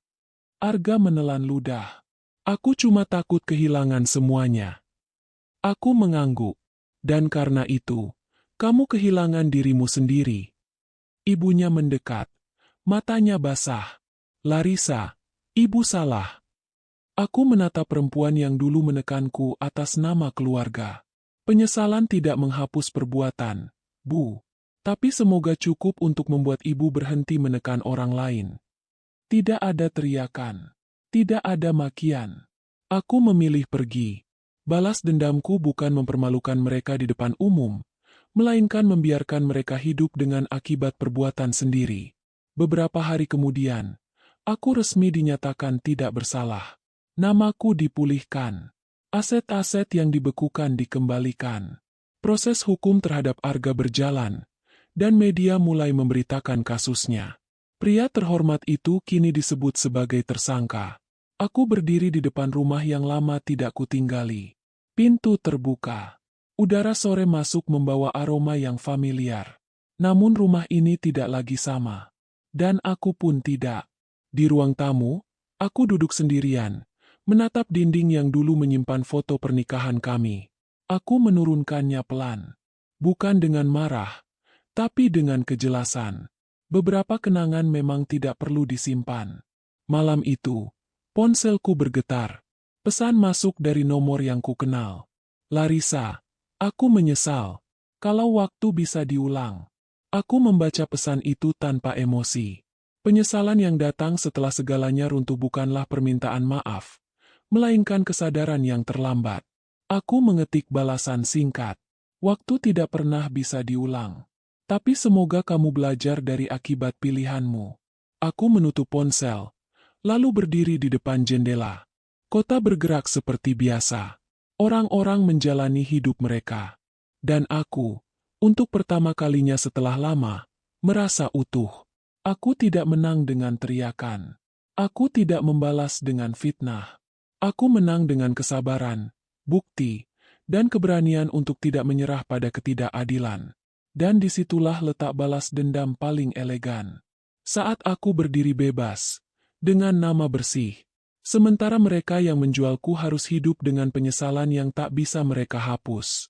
Arga menelan ludah. Aku cuma takut kehilangan semuanya. Aku mengangguk. Dan karena itu, kamu kehilangan dirimu sendiri. Ibunya mendekat. Matanya basah. Larissa, ibu salah. Aku menatap perempuan yang dulu menekanku atas nama keluarga. Penyesalan tidak menghapus perbuatan, Bu. Tapi semoga cukup untuk membuat ibu berhenti menekan orang lain. Tidak ada teriakan. Tidak ada makian. Aku memilih pergi. Balas dendamku bukan mempermalukan mereka di depan umum, melainkan membiarkan mereka hidup dengan akibat perbuatan sendiri. Beberapa hari kemudian, aku resmi dinyatakan tidak bersalah. Namaku dipulihkan. Aset-aset yang dibekukan dikembalikan. Proses hukum terhadap Arga berjalan, dan media mulai memberitakan kasusnya. Pria terhormat itu kini disebut sebagai tersangka. Aku berdiri di depan rumah yang lama tidak kutinggali. Pintu terbuka. Udara sore masuk membawa aroma yang familiar. Namun rumah ini tidak lagi sama. Dan aku pun tidak. Di ruang tamu, aku duduk sendirian, menatap dinding yang dulu menyimpan foto pernikahan kami. Aku menurunkannya pelan. Bukan dengan marah, tapi dengan kejelasan. Beberapa kenangan memang tidak perlu disimpan. Malam itu, ponselku bergetar. Pesan masuk dari nomor yang kukenal. Larissa, aku menyesal. Kalau waktu bisa diulang. Aku membaca pesan itu tanpa emosi. Penyesalan yang datang setelah segalanya runtuh bukanlah permintaan maaf, melainkan kesadaran yang terlambat. Aku mengetik balasan singkat. Waktu tidak pernah bisa diulang. Tapi semoga kamu belajar dari akibat pilihanmu. Aku menutup ponsel, lalu berdiri di depan jendela. Kota bergerak seperti biasa. Orang-orang menjalani hidup mereka. Dan aku, untuk pertama kalinya setelah lama, merasa utuh. Aku tidak menang dengan teriakan. Aku tidak membalas dengan fitnah. Aku menang dengan kesabaran, bukti, dan keberanian untuk tidak menyerah pada ketidakadilan. Dan disitulah letak balas dendam paling elegan. Saat aku berdiri bebas, dengan nama bersih, sementara mereka yang menjualku harus hidup dengan penyesalan yang tak bisa mereka hapus.